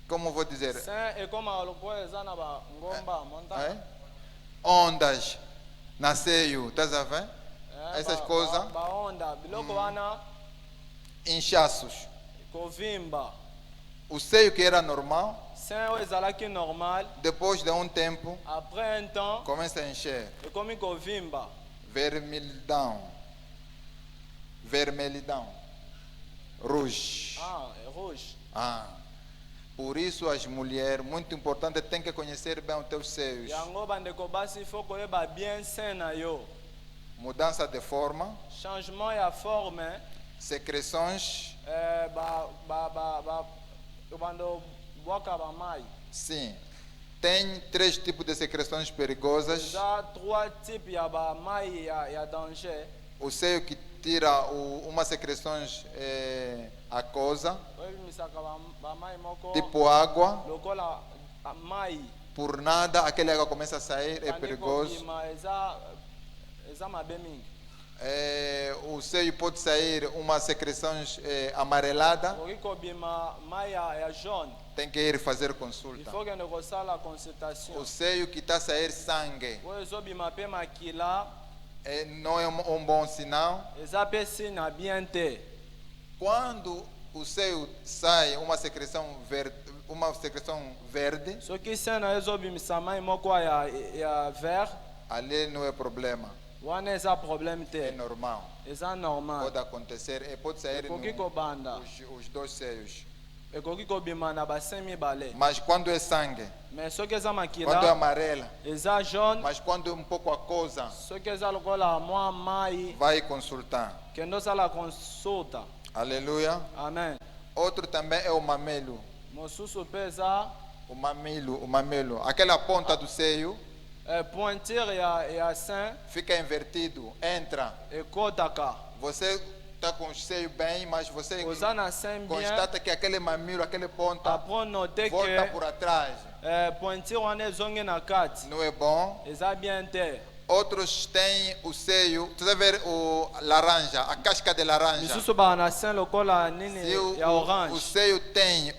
como vou dizer, Sein ekomaka lokola eza na bangomba montagne. ondas na seio, estás a ver? Essas coisas, baonda biloko wana inchaços. kovimba. O seio que era normal, Sein oyo ezalaki normal depois de um tempo, après un temps começa a encher. ekomi kovimba. Vermelhidão. Vermelhidão. Rouge. Rouge. Por isso as mulheres, muito importante, têm que conhecer bem os teus seios. Yango bandeko basi faut koyeba bien sein na yo. Mudança de forma, Changement ya forme secreções, bando bwaka bamai. sim. Tem 3 tipos de secreções perigosas. Eza 3 types ya bamai ya danger. o seio que tira umas secreções aquosas, oyebimisaka bamai moko tipo água. lokola mai Por nada, aquela água começa a sair, é kandi perigoso. kobima eza mabe mingi. O seio pode sair umas secreções amareladas. Okoki kobima mai ya jaune. Tem que ir fazer Il consulta. faut kende kosala consultation. O seio que está a sair sangue oyo ezobima mpe makila não é um bom sinal. eza mpe sina bien te. Quando o seio sai uma secreção verde, soki se na yo ezobimisa mai moko ya vert, ali não é problema, wana eza problème é te, normal. eza normal. Pode acontecer e pode sair Ekoki kobanda, os dois seios. ekoki kobima na basin mibale. Mas quando é sangue, Mais soki eza quando é makila amarela, eza jaune, mas quando é um pouco aquosa, soki eza lokola mwa mai vai consultar. kende osala consulta. Aleluia. Amen. Outro também é o mamilo. Mosusu mpe eza O mamilo. Aquela ponta do seio pointure ya sein fica invertido, entra. ekotaka. Você está com o seio bem, mas você Oza na sein bien, constata que aquele mamilo, aquele ponta, apres noter volta que por atrás. pointure wana ezongi na kati, Não é bom. eza bien te. Outros têm o seio, você vai ver o laranja, a casca de laranja. Misusu baa na sein lokola Se nini o, ya o orange. seio tem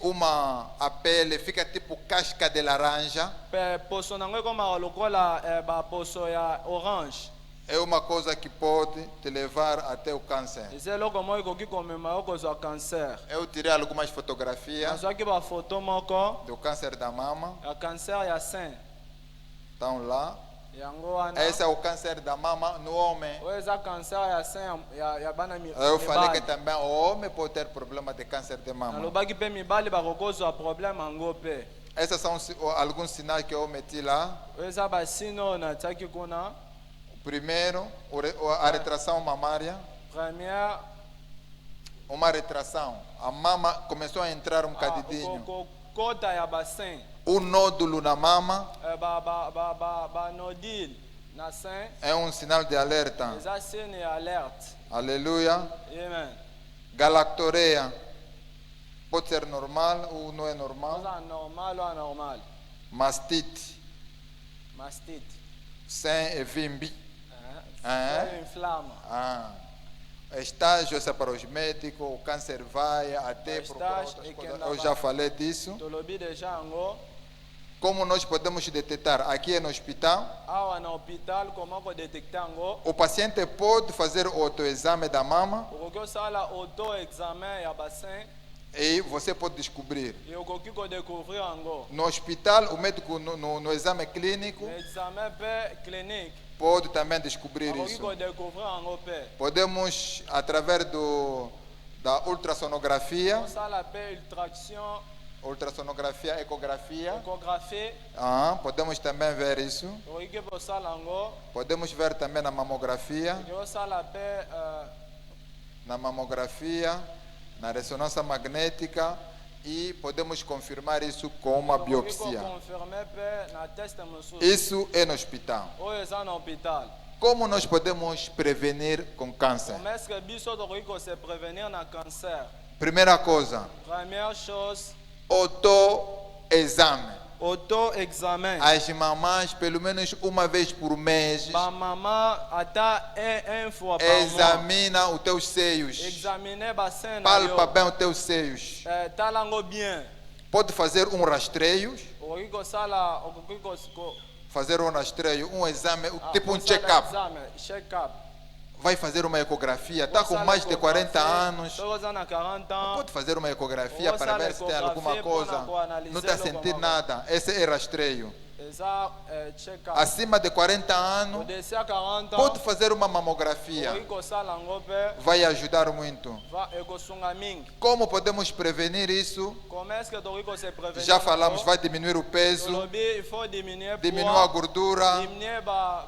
a pele, fica tipo casca de laranja, Pe poso nango ekomaka lokola baposo ya orange. é uma coisa que pode te levar até o câncer. Eza eloko moko ekoki komema yo kozwa cancer. Eu tirei algumas fotografias Nazwaki bafoto moko do câncer da mama, ya cancer ya sein. estão lá. Yango wana Esse é o câncer da mama no homem. oyo eza cancer ya sein ya bana Eu falei que mibali. também o homem pode ter problema de câncer de mama. Nalobaki mpe mibali bakokozwa problème yango mpe. Esses são alguns sinais que eu meti lá. Oyo eza basino oyo natiaki kuna. O primeiro, a retração mamária. Première, Uma retração. A mama começou a entrar um bocadinho. kota ya bassin, Um nódulo na mama banodile na sein, é um sinal de alerta. eza signe ya alerte. Aleluia. Amen. Galactoreia. Pode ser normal ou não é normal. Oza normal ou anormal. Mastite. Mastite. Sem evimbi. Foi inflama. Estágio, essa é para os médicos, o câncer vai até procurar Estágio outras e coisas. que Eu já falei disso. Tolobi deja yango. Como nós podemos detectar? Aqui no hospital, Awa na hôpital, comment ko détecter yango? o paciente pode fazer o autoexame da mama Okoki osala auto-examen ya bassin, e você pode descobrir. e okoki ko découvrir yango. No hospital, o médico no exame clínico Le examen mpe clinique, pode também descobrir okoki isso. ko découvrir yango mpe. Podemos, através da ultrassonografia, Osala mpe ecografia, échographie, podemos também ver isso. okoki mpe osala yango. Podemos ver também na mamografia, Okoki osala mpe na ressonância magnética e podemos confirmar isso com uma okoki biopsia. confirmer mpe na teste mosusu. Isso é no hospital. Oyo eza na hôpital. Como nós podemos prevenir com câncer? Mais est-ce que biso tokoki ko se prévenir na cancer? Primeira coisa, Première chose, autoexame. auto-examen. As mamães, pelo menos uma vez por mês, Ba maman ata un fois par mois. examina os teus seios. Examiner bassin na Palpa yo. bem os teus seios. Talango bien. Pode fazer um rastreio, Okoki kosala, okoki fazer um rastreio, um exame, tipo um kosala check-up. examen, check-up. Vai fazer uma ecografia, está com mais de 40 anos, Soki oza na 40 ans, pode fazer uma ecografia para ver se tem alguma ecografia coisa. para analisar Não está a logo sentir mais. nada. Esse é rastreio. eza check-up. Acima de 40 anos, Odessi ya 40 pode ans, fazer uma mamografia. okoki kosala yango mpe Vai ajudar muito. ekosunga mingi. Como podemos prevenir isso? Comment est-ce que tokoki ko se prévenir? Já falamos, yango? vai diminuir o peso, Tolobi, il faut diminuer diminuir a poids, gordura, diminuer ba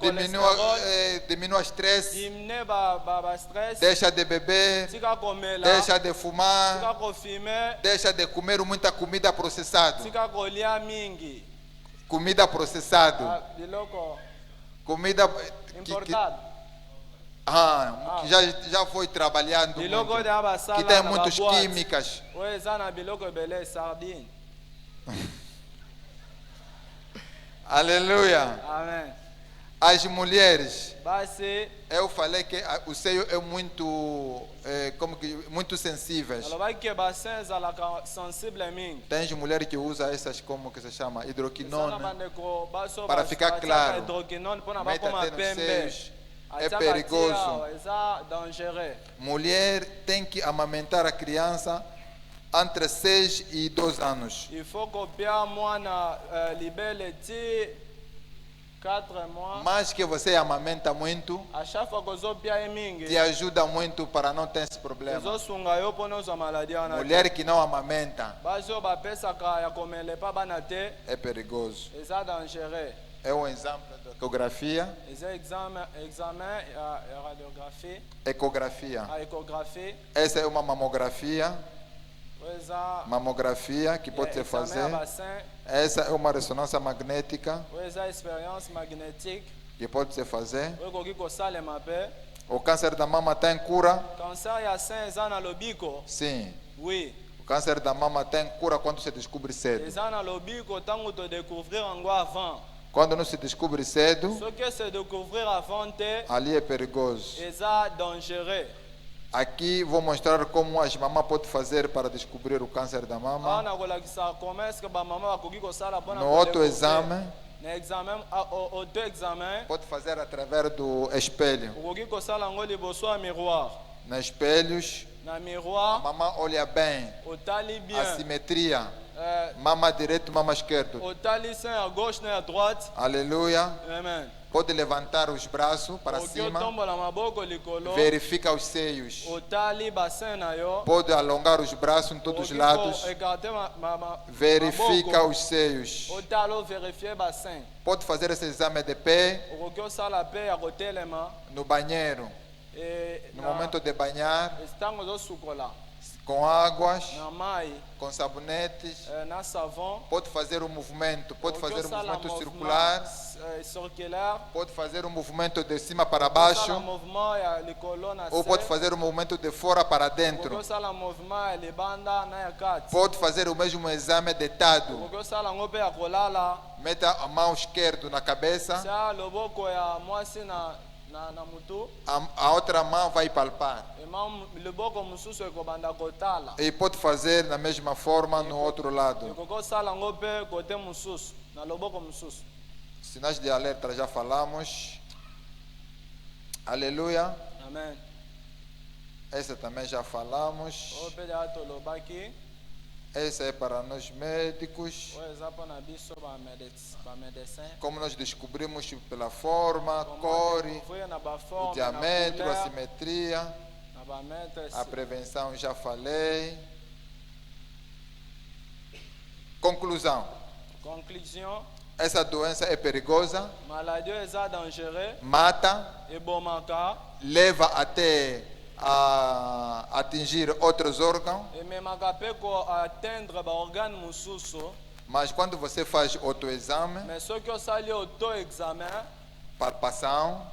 diminuir o estresse, diminuer ba stress, deixa de beber, tika komela, deixa de tika fumar, kofumer, deixa de comer muita comida processada. tika kolia mingi. Comida processada. Biloko Comida importado. que já foi trabalhando biloko muito, oyo basala que tem na muitas baboite. químicas. Oyo eza na biloko ebele sardine. Aleluia. Amen. As mulheres, Basi eu falei que o seio é muito, muito sensíveis. alobaki ke basin ezalaka sensible mingi. Tem mulheres que usam essas, como que se chama, Eza na hidroquinona. bandeko baso Para ficar batiaka claro. hydroquinone mpona Mete bakoma até nos pembe. seios. É Atiaka perigoso. tia awa, eza dangereux. Mulher tem que amamentar a criança entre 6 e 12 anos. Il faut kopia mwana libele ti 4 mois. Mais que você amamenta muito, A chaque fois kozopia ye mingi te ajuda muito para não ter esse problema. ezosunga yo mpona ozwa maladi wana te. Mulher que não amamenta basi oyo bapesaka ya komelepa bana te é perigoso. eza dangereux. É um exemplo de ecografia. Eza examen ya radiographie, Ecografia. a échographie. Essa é uma mamografia. Oyo eza Mamografia que pode se examen ya fazer. bassin. Essa é uma ressonância magnética Oyo eza expérience magnétique. que pode se fazer. Oyo ekoki kosalema mpe. O câncer da mama tem cura? Cancer ya sein eza na lobiko. Sim. Oui. O câncer da mama tem cura quando se descobre cedo. Eza na lobiko ntango todécouvrir yango avant. Quando não se descobre cedo, soki se découvrir avant te ali é perigoso. eza dangereux. Aqui vou mostrar como as mamãs podem fazer para descobrir o câncer da Awa mama. nakolakisa comment est-ce que bamama bakoki kosala mpona No auto-exame, na examen auto examen pode fazer através do espelho. okoki kosala yango liboso ya miroir. Nos espelhos, Na a miroir mamã olha bem otali a bien. simetria. Eh, Mama direito, mama esquerdo. otali sein ya gauche na ya droite. Aleluia. Amen. Pode levantar os braços para okoki cima. otombola maboko likolo. Verifica os seios. otali bassin na yo. Pode alongar os braços em todos os lados. ekarte Verifica maboko. os seios. otali ovérifie bassin. Pode fazer esse exame de pé okoki osala mpe ya kotelema. no banheiro. No momento de banhar, ntango ozosukola com águas, na mai com sabonetes. na savon. Pode fazer um movimento. Pode okoki fazer um osala movimento circular. circulaire. Pode fazer um movimento de cima para Osala baixo. mouvement ya likolo na Ou se. pode fazer um movimento de fora para Okoki dentro. osala mouvement ya libanda na ya kati. Pode fazer o mesmo exame deitado. okoki osala yango mpe ya kolala. Meta a mão esquerda na cabeça. tia loboko ya mwasi na mutu. A outra mão vai palpar. loboko mosusu ekobanda kotala. E pode fazer da mesma forma no outro lado. ekoki osala yango mpe kote mosusu na loboko mosusu. Sinais de alerta já falamos. Aleluia. Amen. Essa também já falamos. oyo mpe deya tolobaki. Essa é para nós médicos. oyo eza mpona biso bamedecin. Como nós descobrimos pela forma, cor, na o baforme diâmetro, na a couleur, simetria. na bametre. A prevenção já falei. Conclusão. Conclusion. Essa doença é perigosa, Maladie oyo eza dangereux. mata, ebomaka. leva até a atingir outros órgãos. ememaka mpe koatteindre baorgane mosusu. Mas quando você faz autoexame, mais soki osali auto examen palpação,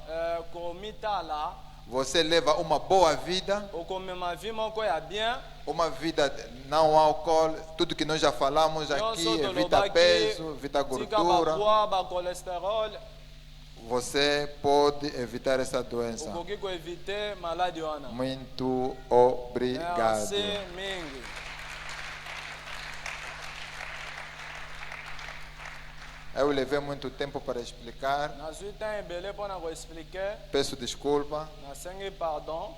komitala você leva uma boa vida, okomema vi moko ya bien. uma vida não álcool, tudo que nós já falamos aqui, Nyonso evita tolobaki, peso, evita tika gordura. bapoids bacolesterol. Você pode evitar essa doença. okoki koevite maladi wana. Muito obrigado. merci mingi. Eu levei muito tempo para explicar. nazwi ntan ebele mpona koexplike. Peço desculpa nasengi pardon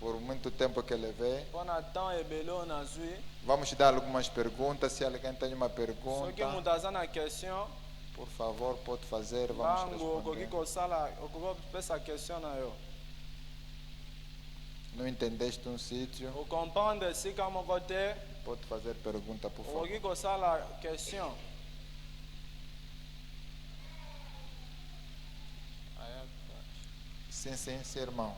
por muito tempo que levei. mpona ntan ebele oyo nazwi. Vamos dar algumas perguntas. Se alguém tem uma soki pergunta, moto aza na question por favor, pode fazer. Vamos bango okoki responder. kosala okoki kopesa question na yo. Não entendeste um sítio? okomprendre esika moko te Pode fazer pergunta, por favor. okoki kosala question. Sim, sim, irmão.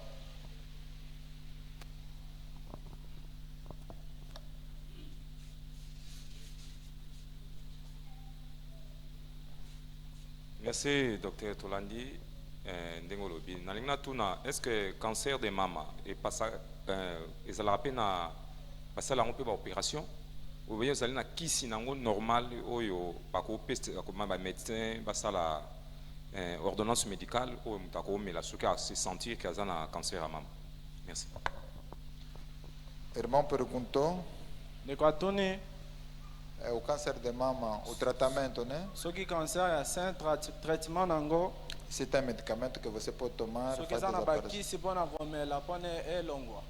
Merci, docteur Tolandi. ndenge olobi nalingi natuna est ce que cancer de mama epasa ezalaka mpe na basala yango mpe baopération obenye ozali na kisi nango normal oyo bakopesa bamédecin basala ordonnance médicale oyo moto akoomela soki ase sentir ke aza na cancer ya mama. Merci. Irmão perguntou Nekatuni, o câncer de mama, o tratamento, né? soki cancer ya sain traitement nango, Se tem medicamento que você pode tomar, soki faz eza na desaparecer. bakisi mpona komela mpona elongwa.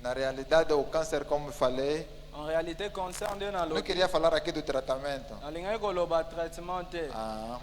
Na realidade, o câncer, como eu falei, En réalité, cancer nde não nalobi. queria falar aqui do tratamento, Nalingaki koloba traitement te.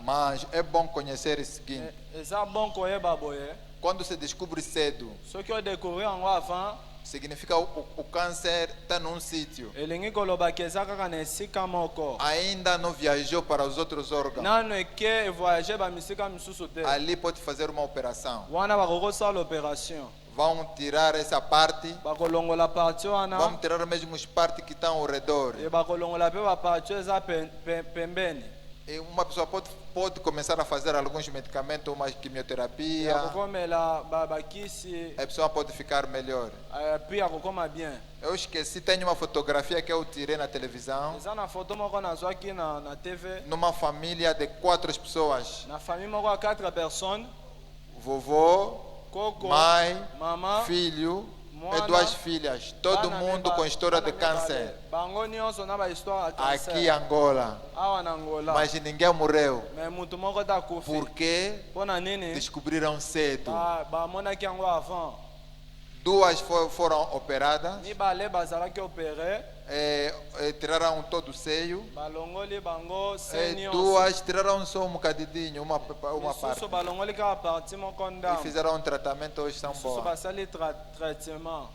mas é bom conhecer o seguinte: Eza bon koyeba boye. quando se descobre cedo, Soki odécouvrir yango avant, significa o câncer está num sítio, elingi kolobaki eza kaka na esika moko. ainda não viajou para os outros órgãos. Nano eke evoyage bamisika misusu te. Ali pode fazer uma operação. Wana bakokosala opération. Vão tirar essa parte, Bakolongola parti wana. vamos tirar mesmo as partes que estão ao redor. E bakolongola mpe baparti eza pembeni. E uma pessoa pode começar a fazer alguns medicamentos, uma quimioterapia, Akokomela bakisi a pessoa pode ficar melhor. puis akokoma bien. Eu esqueci, tem uma fotografia que eu tirei na televisão, Eza na foto moko nazwaki na TV. numa família de 4 pessoas: Na famille moko ya 4 personnes. vovô, Koko, mãe, mama, filho e Mwana, 2 filhas. Todo bana mundo meba- com história bana de mebale. câncer. Bango nyonso na bahistoire ya cancer. Aqui em Angola. Awa na Angola. Mas ninguém morreu. Mais mutu moko takufi. Porque Mpona nini? descobriram cedo. Bamonaki yango avant. 2 foram operadas, Mibale bazalaki opéré. tiraram todo o seio. Balongoli bango E se nyonso. 2 tiraram só um bocadinho, uma parte. Misusu balongoli kaka parti moko E ndambo. fizeram um tratamento, hoje estão Misusu boas. basali traitement.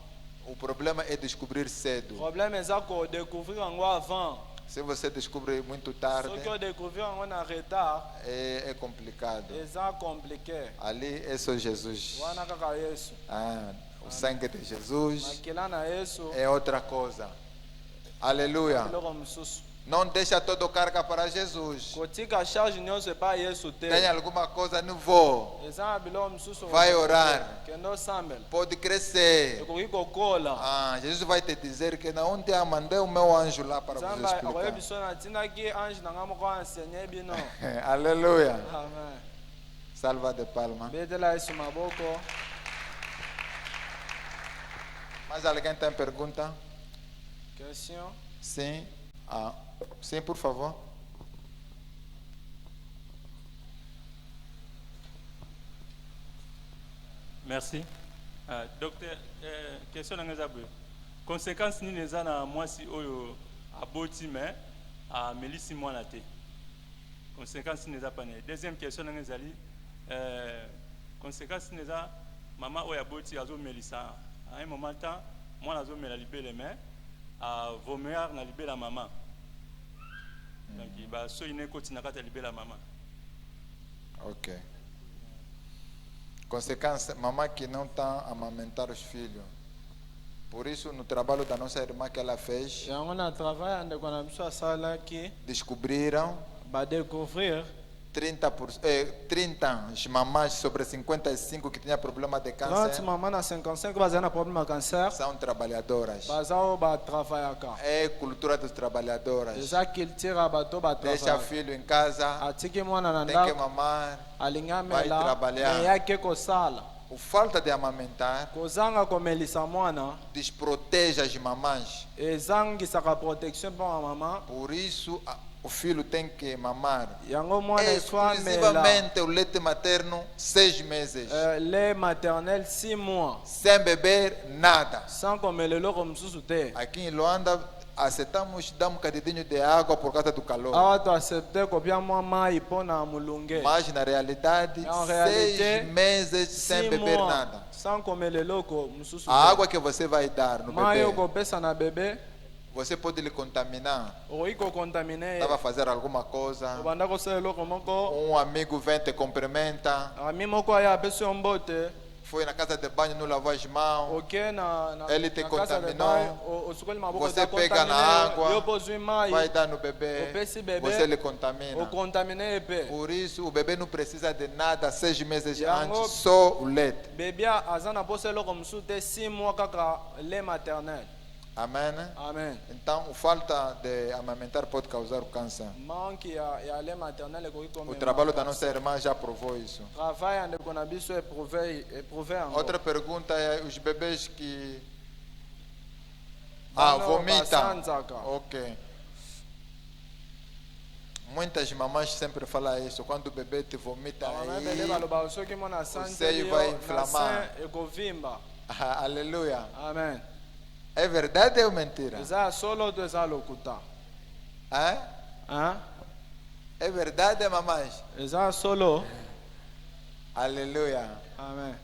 O problema é descobrir cedo. Problème eza kodécouvrir yango avant. Se você descobre muito tarde, Soki odécouvrir yango na retard, é complicado. eza compliqué. Ali é só Jesus. Wana kaka Yesu. O sangue de Jesus Makila na Yesu. é outra coisa. Aleluia. Biloko mosusu. Não deixa toda carga para Jesus. Kotika charge nyonso epai Yesu te. Tem alguma coisa, não vou. Eza na biloko mosusu. Vai orar. Kende osambela. Pode crescer. Ekoki kokola. Jesus vai te dizer que não te mandei o meu anjo lá para você Nzambe akoyebi explicar. biso na tindaki ange na ngai moko enseigné bino. Aleluia. Amen. Salva de palma. Betela Yesu maboko. Mais alguém tem pergunta? Question. Sim. Sim, por favor. Merci. Docteur, question nanga eza boye. Conséquence nini eza na mwasi oyo aboti me amelisi mwana te? Conséquence nini eza pane? Deuxième question nanga ezali conséquence nini eza mama oyo aboti azomelisa à un moment temps mwana azomela libele me vomir na libela ya mama. Donc basoyi ne ekoti na kati ya libela ya mama. Ok. Consequência, mamãe que não está a amamentar os filhos. Por isso, no trabalho da nossa irmã que ela fez, Yango na travail ya ndeko na biso asalaki descobriram badécouvrir 30 mamães sobre 55 que tinham problema de 30 câncer mama na 55 bazali na problème ya cancer. são trabalhadoras. Baza oyo batravaillaka. É cultura dos trabalhadoras. Eza culture ya bato Deixa batravaillaka. filho em casa, Atiki mwana na tem que ndako mamar. alingi Vai amela trabalhar. me yake kosala. O falta de amamentar Kozanga komelisa mwana desprotege as mamães. ezangisaka protection mpo ya mama. Por isso, o filho tem que mamar Yango mwana eswa amela exclusivamente o leite materno 6 meses, lait maternel 6 mois sem beber nada. sans komela eloko mosusu te. Aqui em Luanda, aceitamos dar um bocadinho de água por causa do calor. Awa toaccepte kopia mwa mai mpo na molunge. Mas na realidade, En réalité, 6 meses sem 6 beber mois nada. sans komela eloko mosusu A te. água que você vai dar no Mai oyo bebê, kopesa na bebe você pode lhe contaminar. okoki kokontamine ye. Estava a fazer alguma coisa, Obanda kosala eloko moko um amigo vem te cumprimenta, ami moko aya apesi yo mbote foi na casa de banho, não lavou as mãos, ok na Ele te na casa de contaminou. banho, osukoli maboko Você eza pega na contaminé, água, yo pozwi mai vai dar no bebê, opesi bebê, você lhe contamina. ocontamine pe Por isso, o bebê não precisa de nada 6 meses Yango- antes, só o leite. bebe aza na poso eloko mosusu te 6 mois kaka lait maternel. Amém? Amen. Então, falta de amamentar pode causar o câncer. Manque ya lait maternel ekoki O komema trabalho da cancer. nossa irmã já provou isso. Travail ya ndeko na biso éprouvé yango. Outra pergunta é os bebês que Bano vomitam. basanzaka. Ok. Muitas mamães sempre falam isso. Quando o bebê te vomita, Bamama aí, ebele balobaka soki mwana seio asanzeli vai yo na inflamar. sein ekovimba. aleluia. Amen. É verdade ou mentira? Eza ya solo to eza lokuta. Hein? Hein? É verdade, mamães? Eza ya solo. Aleluia. Amen.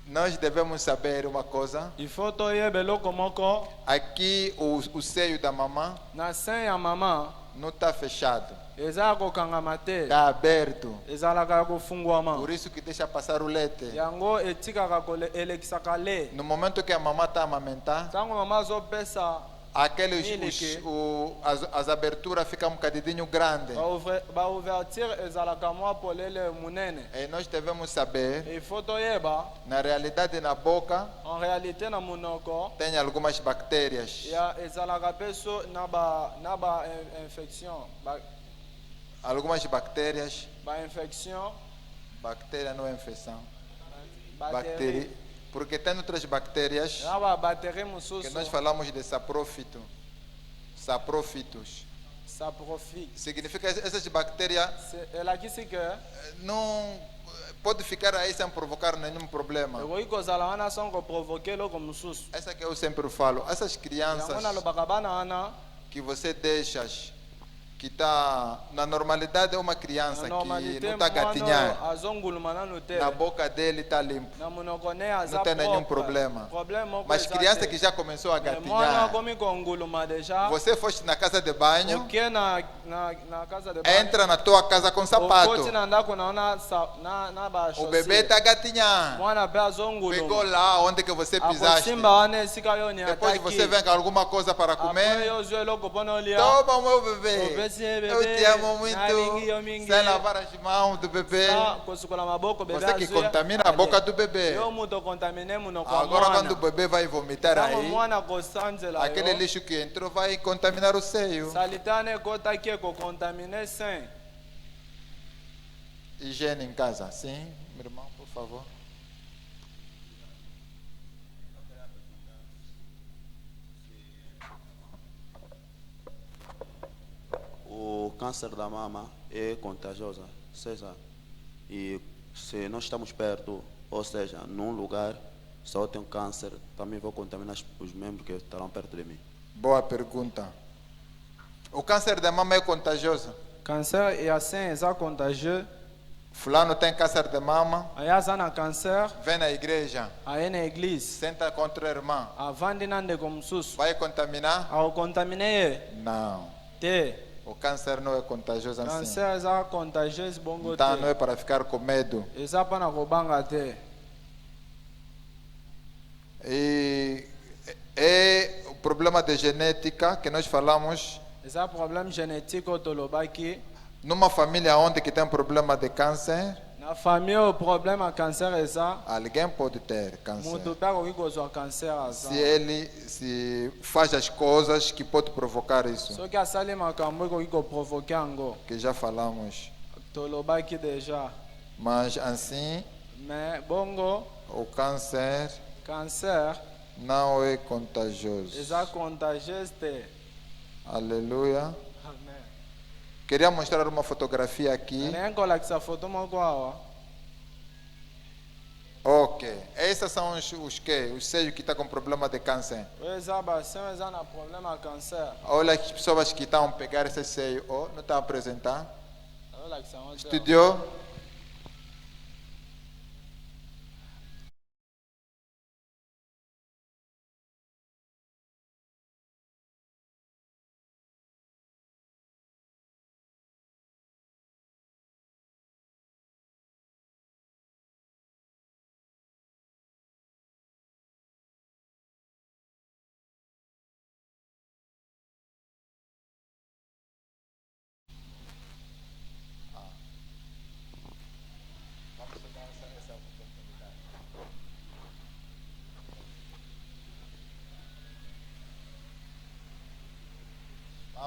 Nós devemos saber uma coisa. Il faut toyeba eloko moko Aqui o seio da mamã na sein ya mama não está fechado, eza ya kokangama te, está aberto. ezalaka ya kofungwama. Por isso que deixa passar o leite. Yango etikaka elekisaka le. No momento que a mamã está a amamentar, Ntango mama azopesa aqueles Miliki. as aberturas ficam um bocadinho grandes. baouverture ezalaka mwa polele munene. E nós devemos saber, Il faut toyeba na realidade na boca en réalité na munoko tem algumas bactérias. ya ezalaka mpe so na ba infection Algumas bactérias, ba infection bactéria não é infecção, bactérie bactéria, porque tem outras bactérias na ba bactérie que mosusu nós falamos de saprófito, saprófitos. saprofite. Significa que essas bactérias elakisi ke não pode ficar aí sem provocar nenhum problema. ekoki kozala wana sans koprovoke eloko mosusu. Essa que eu sempre falo, essas crianças Yango nalobaka bana wana que você deixa, que está na normalidade, é uma criança na que não normalité está gatinhando, mwana azonguluma nanu te, na boca dele está limpo, na munoko ne aza não tem nenhum propre. problema. Problème moko Mas eza criança te. que já começou a Mais mwana gatinhar, akomi konguluma deja, você foste na casa de banho, oke na casa de banho, entra na tua casa com sapato, okoti na ndako na ona na ba o bebê está gatinhando, mwana mpe pegou azonguluma lá onde que você pisaste, akosimba wana esika yo ni depois você vem com alguma coisa para apres comer, yo ozwa eloko mpona olia. toma meu bebê, Opesi ye eu bebê, te amo muito, nalingi yo mingi. sem lavar as mãos do bebê, Sa kosukola maboko bebe você que azwi, contamina a ale. boca do bebê. Yo mutu okontamine munoko wa Agora mwana. quando o bebê vai vomitar Ntango aí, mwana kosanzela aquele yo, lixo que entrou vai contaminar o seio. salitane ekotaki ekokontamine sein. Higiene em casa, sim, meu irmão, por favor. O câncer da mama é contagioso, seja, e se nós estamos perto, ou seja, num lugar, se eu tenho câncer, também vou contaminar os membros que estarão perto de mim. Boa pergunta. O câncer da mama é contagioso? Cancer ya sein eza contagieux. Fulano tem câncer de mama, Aye aza na cancer, vem na igreja, aye na église, senta contra a irmã, avandi na ndeko mosusu, vai contaminar? akokontamine ye Não. te. O câncer não é contagioso assim. Cancer eza contagieuse bongo Então não é te. para ficar com medo. Eza mpona kobanga te. E é o problema de genética que nós falamos. Eza problème génétique oyo tolobaki. Numa família onde que tem problema de câncer, Na famille oyo problème ya cancer eza, alguém pode ter câncer. mutu mpe akoki kozwa cancer aza. Se ele se faz as coisas que pode provocar isso, Soki asali makambo ekoki koprovoke yango. que já falamos. Tolobaki deja. Mas assim, Mais bongo, o câncer cancer não é contagioso. eza contagieuse te. Aleluia. Amen. Queria mostrar uma fotografia aqui. Naye kolakisa foto moko awa. Ok. Esses são os que? Os seios que estão com problema de câncer. Oyo eza basin oyo eza na problème ya cancer. Olha as pessoas que estão a pegar esse seio. Oh, não está a apresentar. Azolakisa yango te. Estudou?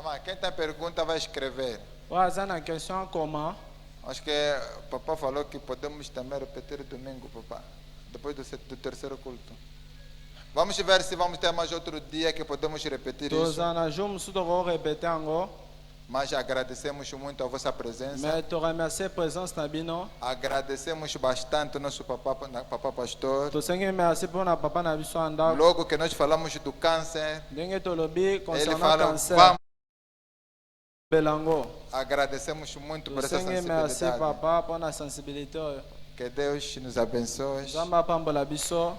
Maman, quem tem pergunta vai escrever. oyo aza na question comment. Acho que papai falou que podemos também repetir domingo, papai. Depois do terceiro culto. Vamos ver se vamos ter mais outro dia que podemos repetir isso. toza na jour mosusu tokorepete yango. Mas agradecemos muito a vossa presença. Mais toremercie présence na bino. Agradecemos bastante o nosso papá pastor. Tosengi merci mpona papa na biso ya ndako. Logo que nós falamos do câncer, Ndenge tolobi ele concernant fala, cancer. vamos. Belango. Agradecemos muito por essa Tosengi merci sensibilidade. papa mpona sensibilité oyo. Que Deus nos abençoe. Nzambe apambola biso.